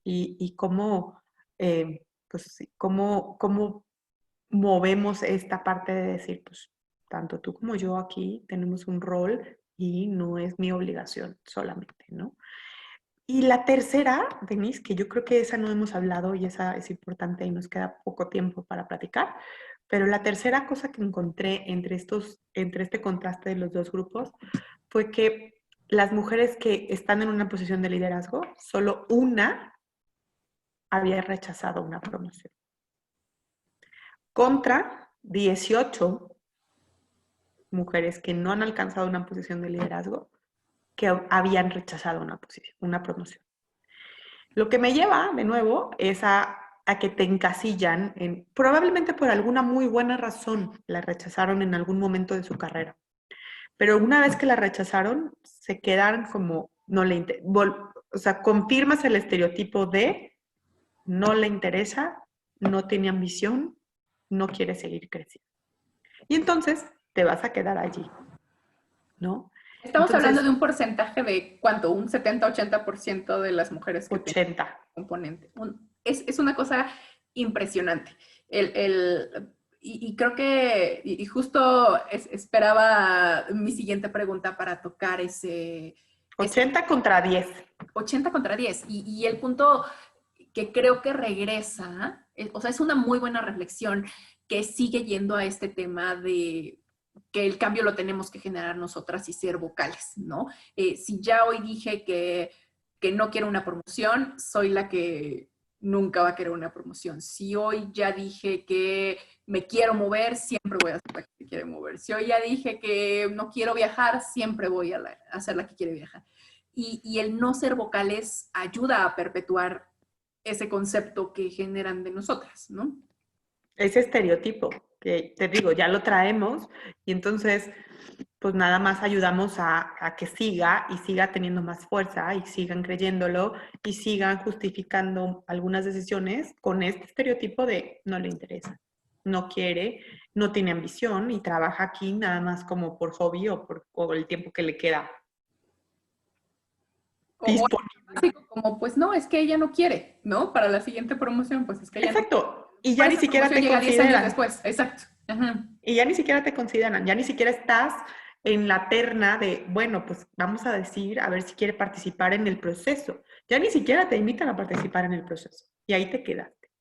Y cómo, pues, cómo movemos esta parte de decir, pues, tanto tú como yo aquí tenemos un rol y no es mi obligación solamente, ¿no? Y la tercera, Denise, que yo creo que esa no hemos hablado y esa es importante y nos queda poco tiempo para platicar, pero la tercera cosa que encontré entre este contraste de los dos grupos fue que las mujeres que están en una posición de liderazgo, solo una había rechazado una promoción. Contra 18 mujeres que no han alcanzado una posición de liderazgo que habían rechazado una promoción. Lo que me lleva, de nuevo, es a que te encasillan probablemente por alguna muy buena razón la rechazaron en algún momento de su carrera. Pero una vez que la rechazaron, se quedaron como, o sea, confirmas el estereotipo de no le interesa, no tiene ambición, no quiere seguir creciendo. Y entonces te vas a quedar allí, ¿no? Estamos hablando de un porcentaje de ¿cuánto? Un 70-80% de las mujeres que 80. tienen componente. Es una cosa impresionante. y creo que, y justo esperaba mi siguiente pregunta para tocar ese 80 contra 10. 80 contra 10. Y el punto que creo que regresa, o sea, es una muy buena reflexión que sigue yendo a este tema de que el cambio lo tenemos que generar nosotras y ser vocales, ¿no? Si ya hoy dije que no quiero una promoción, soy la que nunca va a querer una promoción. Si hoy ya dije que me quiero mover, siempre voy a ser la que se quiere mover. Si hoy ya dije que no quiero viajar, siempre voy a ser la que quiere viajar. Y el no ser vocales ayuda a perpetuar ese concepto que generan de nosotras, ¿no? Ese estereotipo que te digo, ya lo traemos y entonces pues nada más ayudamos a que siga y siga teniendo más fuerza y sigan creyéndolo y sigan justificando algunas decisiones con este estereotipo de no le interesa, no quiere, no tiene ambición y trabaja aquí nada más como por hobby o por el tiempo que le queda O disponible. como, pues no, es que ella no quiere, ¿no? Para la siguiente promoción, pues es que ella no quiere. Exacto. Y ya Para ni esa siquiera promoción te llega 10 años consideran. después, exacto. Ajá. Y ya ni siquiera te consideran, ya ni siquiera estás en la terna de, bueno, pues vamos a decir, a ver si quiere participar en el proceso. Ya ni siquiera te invitan a participar en el proceso. Y ahí te quedaste.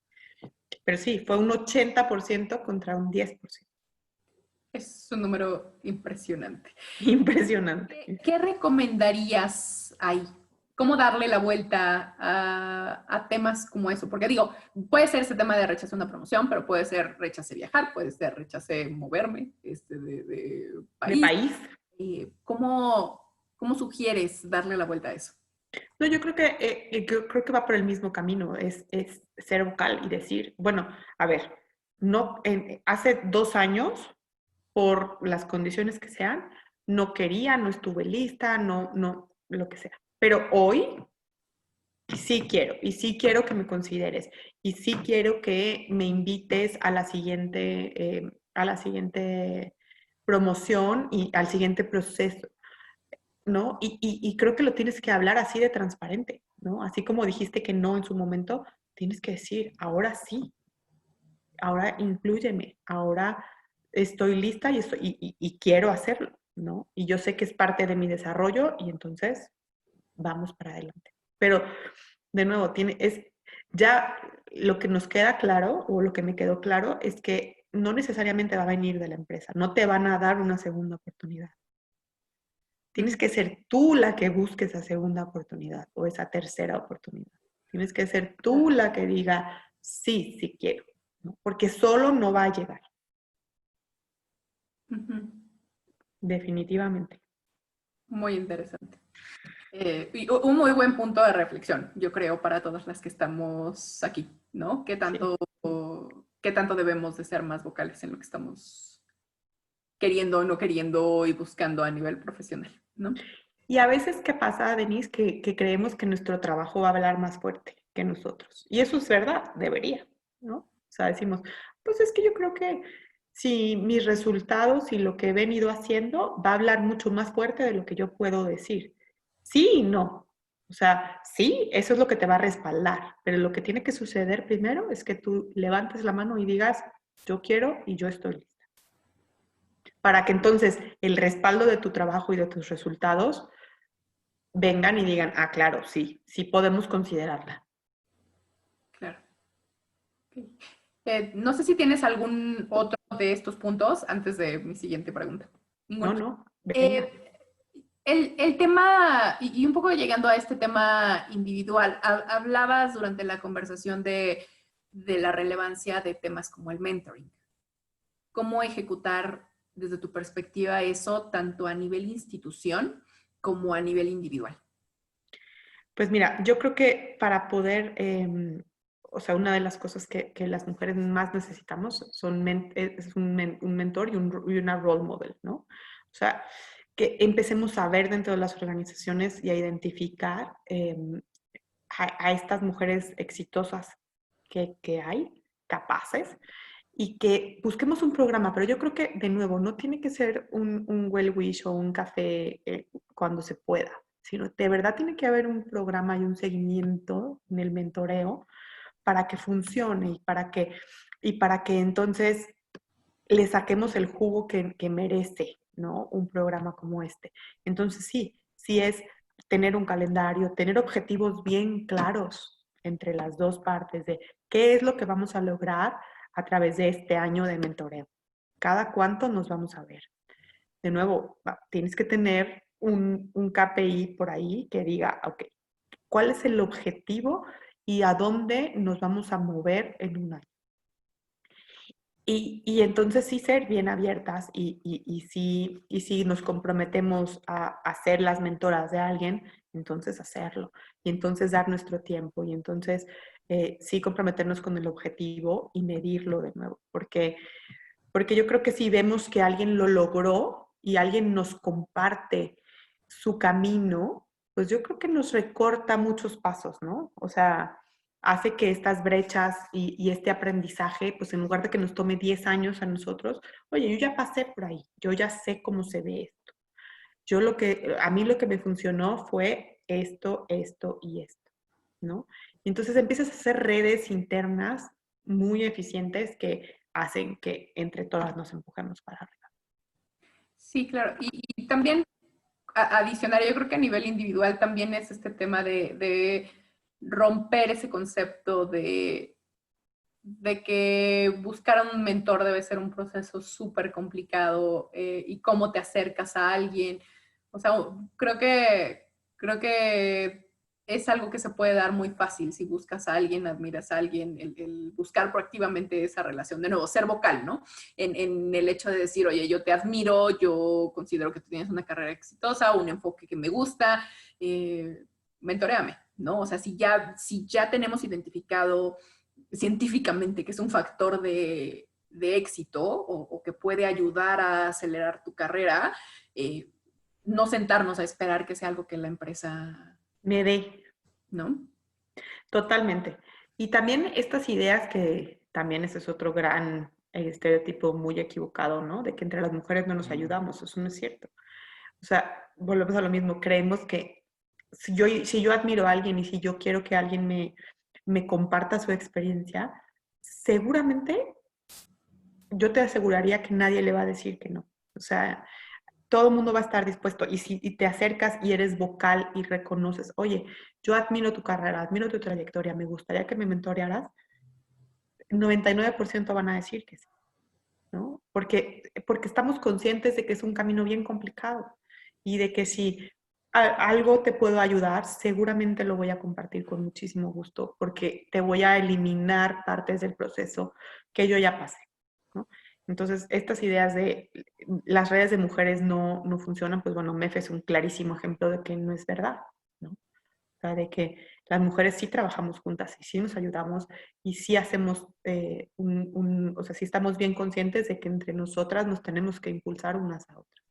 Pero sí, fue un 80% contra un 10%. Es un número impresionante. Impresionante. ¿Qué recomendarías ahí? ¿Cómo darle la vuelta a temas como eso? Porque digo, puede ser ese tema de rechazo una promoción, pero puede ser rechace viajar, puede ser rechace moverme de De país. país. ¿Cómo sugieres darle la vuelta a eso? No, yo creo que va por el mismo camino, es ser vocal y decir, bueno, a ver, no, hace 2 años, por las condiciones que sean, no quería, no estuve lista, no, lo que sea. Pero hoy y sí quiero que me consideres, y sí quiero que me invites a la siguiente promoción y al siguiente proceso. ¿No? Y creo que lo tienes que hablar así de transparente, ¿no? Así como dijiste que no en su momento, tienes que decir, ahora sí, ahora inclúyeme, ahora estoy lista y quiero hacerlo, ¿no? Y yo sé que es parte de mi desarrollo y entonces vamos para adelante. Pero, de nuevo, ya lo que nos queda claro, o lo que me quedó claro, es que no necesariamente va a venir de la empresa, no te van a dar una segunda oportunidad. Tienes que ser tú la que busque esa segunda oportunidad o esa tercera oportunidad. Tienes que ser tú la que diga, sí, sí quiero, ¿no? Porque solo no va a llegar, definitivamente. Muy interesante. Y un muy buen punto de reflexión, yo creo, para todas las que estamos aquí, ¿no? Sí. ¿Qué tanto debemos de ser más vocales en lo que estamos queriendo, no queriendo y buscando a nivel profesional, ¿no? Y a veces, ¿qué pasa, Denise? Que creemos que nuestro trabajo va a hablar más fuerte que nosotros. Y eso es verdad, debería, ¿no? O sea, decimos, pues es que yo creo que si mis resultados y lo que he venido haciendo va a hablar mucho más fuerte de lo que yo puedo decir. Sí y no. O sea, sí, eso es lo que te va a respaldar, pero lo que tiene que suceder primero es que tú levantes la mano y digas, yo quiero y yo estoy lista. Para que entonces el respaldo de tu trabajo y de tus resultados vengan y digan, ah, claro, sí, sí podemos considerarla. Claro. Okay. No sé si tienes algún otro de estos puntos antes de mi siguiente pregunta. No, Ninguno. no, venga. Eh, el tema, y un poco llegando a este tema individual, hablabas durante la conversación de la relevancia de temas como el mentoring. ¿Cómo ejecutar desde tu perspectiva eso tanto a nivel institución como a nivel individual? Pues mira, yo creo que para poder, o sea, una de las cosas que las mujeres más necesitamos es un mentor y una role model, ¿no? O sea, que empecemos a ver dentro de las organizaciones y a identificar a estas mujeres exitosas que hay, capaces, y que busquemos un programa, pero yo creo que, de nuevo, no tiene que ser un well wish o un café cuando se pueda, sino de verdad tiene que haber un programa y un seguimiento en el mentoreo para que funcione y para que entonces le saquemos el jugo que merece, ¿no? Un programa como este. Entonces sí es tener un calendario, tener objetivos bien claros entre las dos partes de qué es lo que vamos a lograr a través de este año de mentoreo. Cada cuánto nos vamos a ver. De nuevo, tienes que tener un KPI por ahí que diga, ok, ¿cuál es el objetivo y a dónde nos vamos a mover en un año? Y entonces sí ser bien abiertas y si nos comprometemos a ser las mentoras de alguien, entonces hacerlo. Y entonces dar nuestro tiempo y entonces sí comprometernos con el objetivo y medirlo de nuevo. Porque yo creo que si vemos que alguien lo logró y alguien nos comparte su camino, pues yo creo que nos recorta muchos pasos, ¿no? O sea, hace que estas brechas y este aprendizaje, pues en lugar de que nos tome 10 años a nosotros, oye, yo ya pasé por ahí, yo ya sé cómo se ve esto. A mí lo que me funcionó fue esto, esto y esto, ¿no? Y entonces empiezas a hacer redes internas muy eficientes que hacen que entre todas nos empujemos para arriba. Sí, claro. Y también adicional, yo creo que a nivel individual también es este tema de romper ese concepto de que buscar a un mentor debe ser un proceso súper complicado y cómo te acercas a alguien. O sea, creo que es algo que se puede dar muy fácil si buscas a alguien, admiras a alguien, el buscar proactivamente esa relación. De nuevo, ser vocal, ¿no? En el hecho de decir, oye, yo te admiro, yo considero que tú tienes una carrera exitosa, un enfoque que me gusta, mentoréame, ¿no? O sea, si ya tenemos identificado científicamente que es un factor de éxito o que puede ayudar a acelerar tu carrera, no sentarnos a esperar que sea algo que la empresa, Me dé ¿no? totalmente. Y también estas ideas que también ese es otro gran estereotipo muy equivocado, ¿no? De que entre las mujeres no nos ayudamos, eso no es cierto. O sea, volvemos a lo mismo, creemos que si yo admiro a alguien y si yo quiero que alguien me comparta su experiencia, seguramente yo te aseguraría que nadie le va a decir que no. O sea, todo el mundo va a estar dispuesto. Y si te acercas y eres vocal y reconoces, oye, yo admiro tu carrera, admiro tu trayectoria, me gustaría que me mentorearas, 99% van a decir que sí, ¿no? Porque estamos conscientes de que es un camino bien complicado y de que si algo te puedo ayudar, seguramente lo voy a compartir con muchísimo gusto porque te voy a eliminar partes del proceso que yo ya pasé, ¿no? Entonces, estas ideas de las redes de mujeres no funcionan, pues bueno, MEF es un clarísimo ejemplo de que no es verdad, ¿no? O sea, de que las mujeres sí trabajamos juntas y sí nos ayudamos y sí hacemos o sea, sí estamos bien conscientes de que entre nosotras nos tenemos que impulsar unas a otras.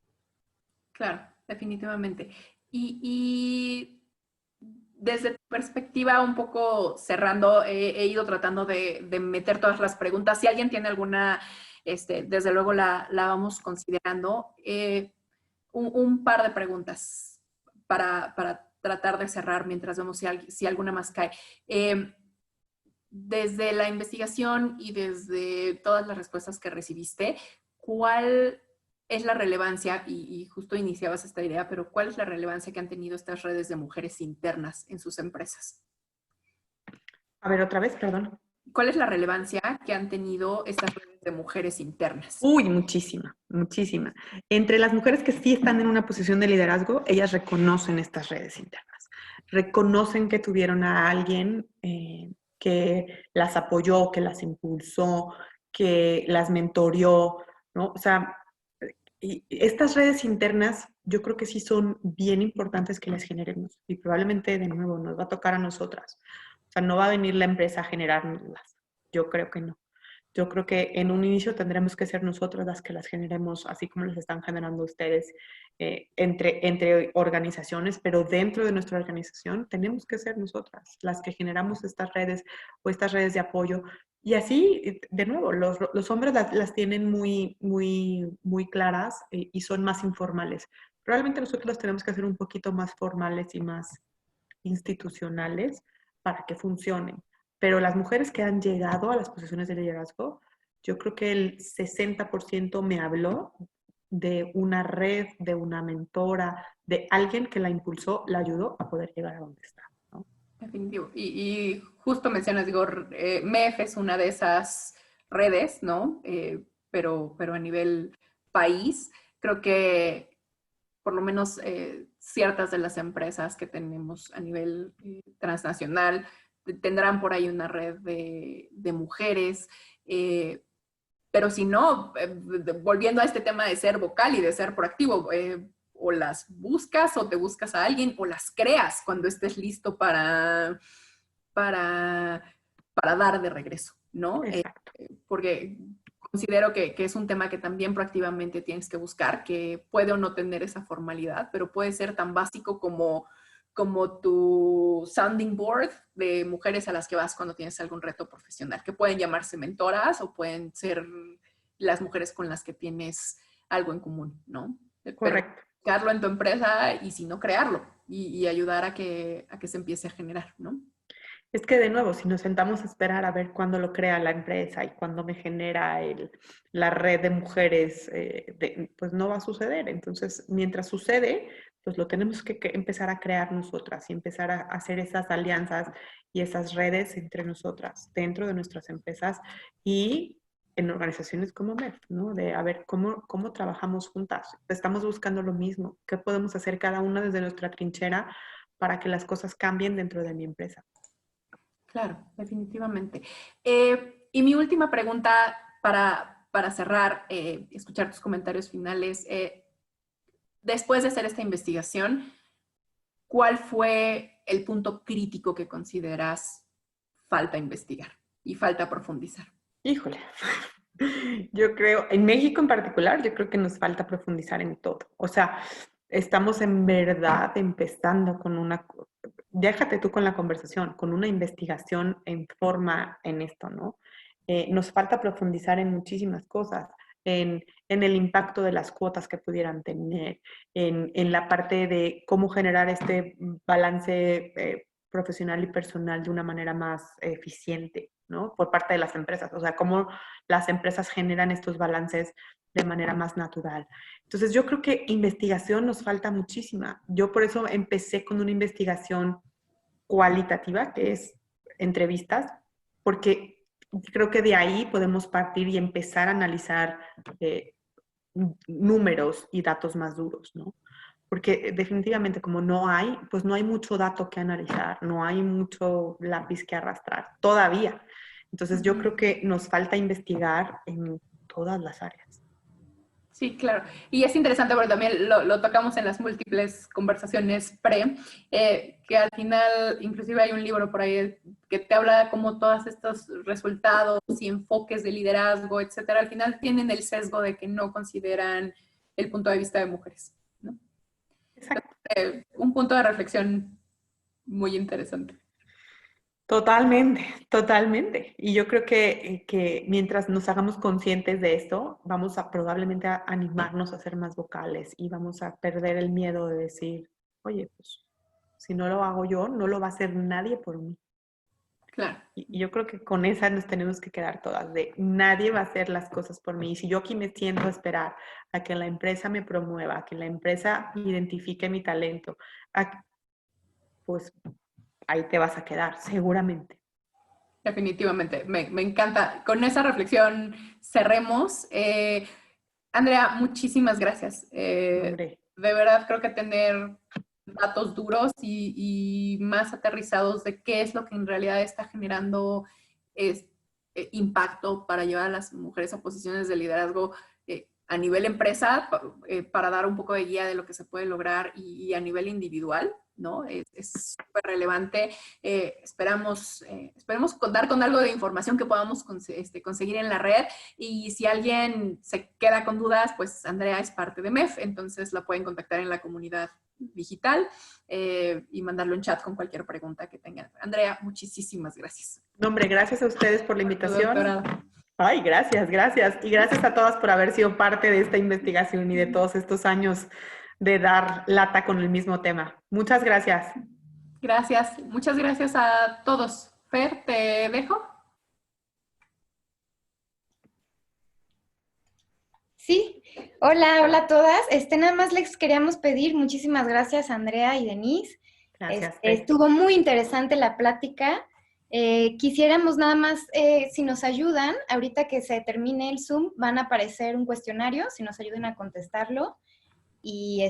Claro, definitivamente. Y desde tu perspectiva, un poco cerrando, he ido tratando de meter todas las preguntas. Si alguien tiene alguna, desde luego la vamos considerando. Un par de preguntas para tratar de cerrar mientras vemos si alguna más cae. Desde la investigación y desde todas las respuestas que recibiste, ¿cuál es la relevancia, y justo iniciabas esta idea, pero cuál es la relevancia que han tenido estas redes de mujeres internas en sus empresas? A ver, otra vez, perdón. ¿Cuál es la relevancia que han tenido estas redes de mujeres internas? Uy, muchísima, muchísima. Entre las mujeres que sí están en una posición de liderazgo, ellas reconocen estas redes internas. Reconocen que tuvieron a alguien que las apoyó, que las impulsó, que las mentoreó, ¿no? O sea, y estas redes internas yo creo que sí son bien importantes que las generemos y probablemente de nuevo nos va a tocar a nosotras. O sea, no va a venir la empresa a generárnoslas. Yo creo que no. Yo creo que en un inicio tendremos que ser nosotros las que las generemos, así como las están generando ustedes entre organizaciones, pero dentro de nuestra organización tenemos que ser nosotras las que generamos estas redes o estas redes de apoyo. Y así, de nuevo, los hombres las tienen muy, muy, muy claras y son más informales. Probablemente nosotros las tenemos que hacer un poquito más formales y más institucionales para que funcionen. Pero las mujeres que han llegado a las posiciones de liderazgo, yo creo que el 60% me habló de una red, de una mentora, de alguien que la impulsó, la ayudó a poder llegar a donde está, ¿no? Definitivo. Y justo mencionas, digo, MEF es una de esas redes, ¿no? Pero a nivel país, creo que por lo menos ciertas de las empresas que tenemos a nivel transnacional tendrán por ahí una red de mujeres. Pero si no, volviendo a este tema de ser vocal y de ser proactivo, o las buscas o te buscas a alguien o las creas cuando estés listo para, para dar de regreso, ¿no? Exacto. Porque considero que es un tema que también proactivamente tienes que buscar, que puede o no tener esa formalidad, pero puede ser tan básico como tu sounding board de mujeres a las que vas cuando tienes algún reto profesional, que pueden llamarse mentoras o pueden ser las mujeres con las que tienes algo en común, ¿no? Pero Correcto. buscarlo en tu empresa y si no, crearlo y ayudar a que se empiece a generar, ¿no? Es que de nuevo, si nos sentamos a esperar a ver cuándo lo crea la empresa y cuándo me genera la red de mujeres, pues no va a suceder. Entonces, mientras sucede, pues lo tenemos que empezar a crear nosotras y empezar a hacer esas alianzas y esas redes entre nosotras, dentro de nuestras empresas y en organizaciones como MEF, ¿no? De a ver cómo trabajamos juntas. Estamos buscando lo mismo. ¿Qué podemos hacer cada una desde nuestra trinchera para que las cosas cambien dentro de mi empresa? Claro, definitivamente. Y mi última pregunta para cerrar, escuchar tus comentarios finales. Después de hacer esta investigación, ¿cuál fue el punto crítico que consideras falta investigar y falta profundizar? Híjole, yo creo, en México en particular, yo creo que nos falta profundizar en todo. O sea, estamos en verdad empezando con déjate tú con la conversación, con una investigación en forma en esto, ¿no? Nos falta profundizar en muchísimas cosas, en el impacto de las cuotas que pudieran tener, en la parte de cómo generar este balance profesional y personal de una manera más eficiente, ¿no? Por parte de las empresas, o sea, cómo las empresas generan estos balances de manera más natural. Entonces, yo creo que investigación nos falta muchísima. Yo por eso empecé con una investigación cualitativa, que es entrevistas, porque creo que de ahí podemos partir y empezar a analizar números y datos más duros, ¿no? Porque definitivamente como no hay, pues no hay mucho dato que analizar, no hay mucho lápiz que arrastrar todavía. Entonces yo creo que nos falta investigar en todas las áreas. Sí, claro. Y es interesante porque también lo tocamos en las múltiples conversaciones que al final inclusive hay un libro por ahí que te habla de cómo todos estos resultados y enfoques de liderazgo, etcétera, al final tienen el sesgo de que no consideran el punto de vista de mujeres, ¿no? Exacto. Un punto de reflexión muy interesante. Totalmente, totalmente. Y yo creo que mientras nos hagamos conscientes de esto, vamos a probablemente a animarnos a ser más vocales y vamos a perder el miedo de decir, oye, pues si no lo hago yo, no lo va a hacer nadie por mí. Claro. Y yo creo que con esa nos tenemos que quedar todas, de nadie va a hacer las cosas por mí. Y si yo aquí me siento a esperar a que la empresa me promueva, a que la empresa identifique mi talento, pues ahí te vas a quedar, seguramente. Definitivamente, me encanta. Con esa reflexión cerremos. Andrea, muchísimas gracias. Hombre, De verdad creo que tener datos duros y más aterrizados de qué es lo que en realidad está generando impacto para llevar a las mujeres a posiciones de liderazgo a nivel empresa, para dar un poco de guía de lo que se puede lograr y a nivel individual, ¿no? Es súper relevante. Esperemos contar con algo de información que podamos conseguir en la red, y si alguien se queda con dudas, pues Andrea es parte de MEF, entonces la pueden contactar en la comunidad digital y mandarle un chat con cualquier pregunta que tengan. Andrea, muchísimas gracias. hombre, gracias a ustedes por la Por tu invitación. doctorado. Ay, gracias, gracias. Y gracias a todas por haber sido parte de esta investigación y de todos estos años de dar lata con el mismo tema. Muchas gracias. Gracias. Muchas gracias a todos. Fer, te dejo. Sí, hola a todas. Nada más les queríamos pedir muchísimas gracias a Andrea y Denise. Gracias, Fer. Estuvo muy interesante la plática. Quisiéramos nada más, si nos ayudan, ahorita que se termine el Zoom, van a aparecer un cuestionario, si nos ayudan a contestarlo. Y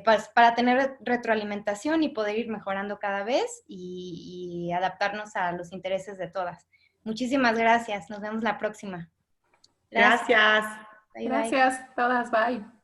pues, para tener retroalimentación y poder ir mejorando cada vez y adaptarnos a los intereses de todas. Muchísimas gracias. Nos vemos la próxima. Gracias. Bye, bye. Gracias todas, bye.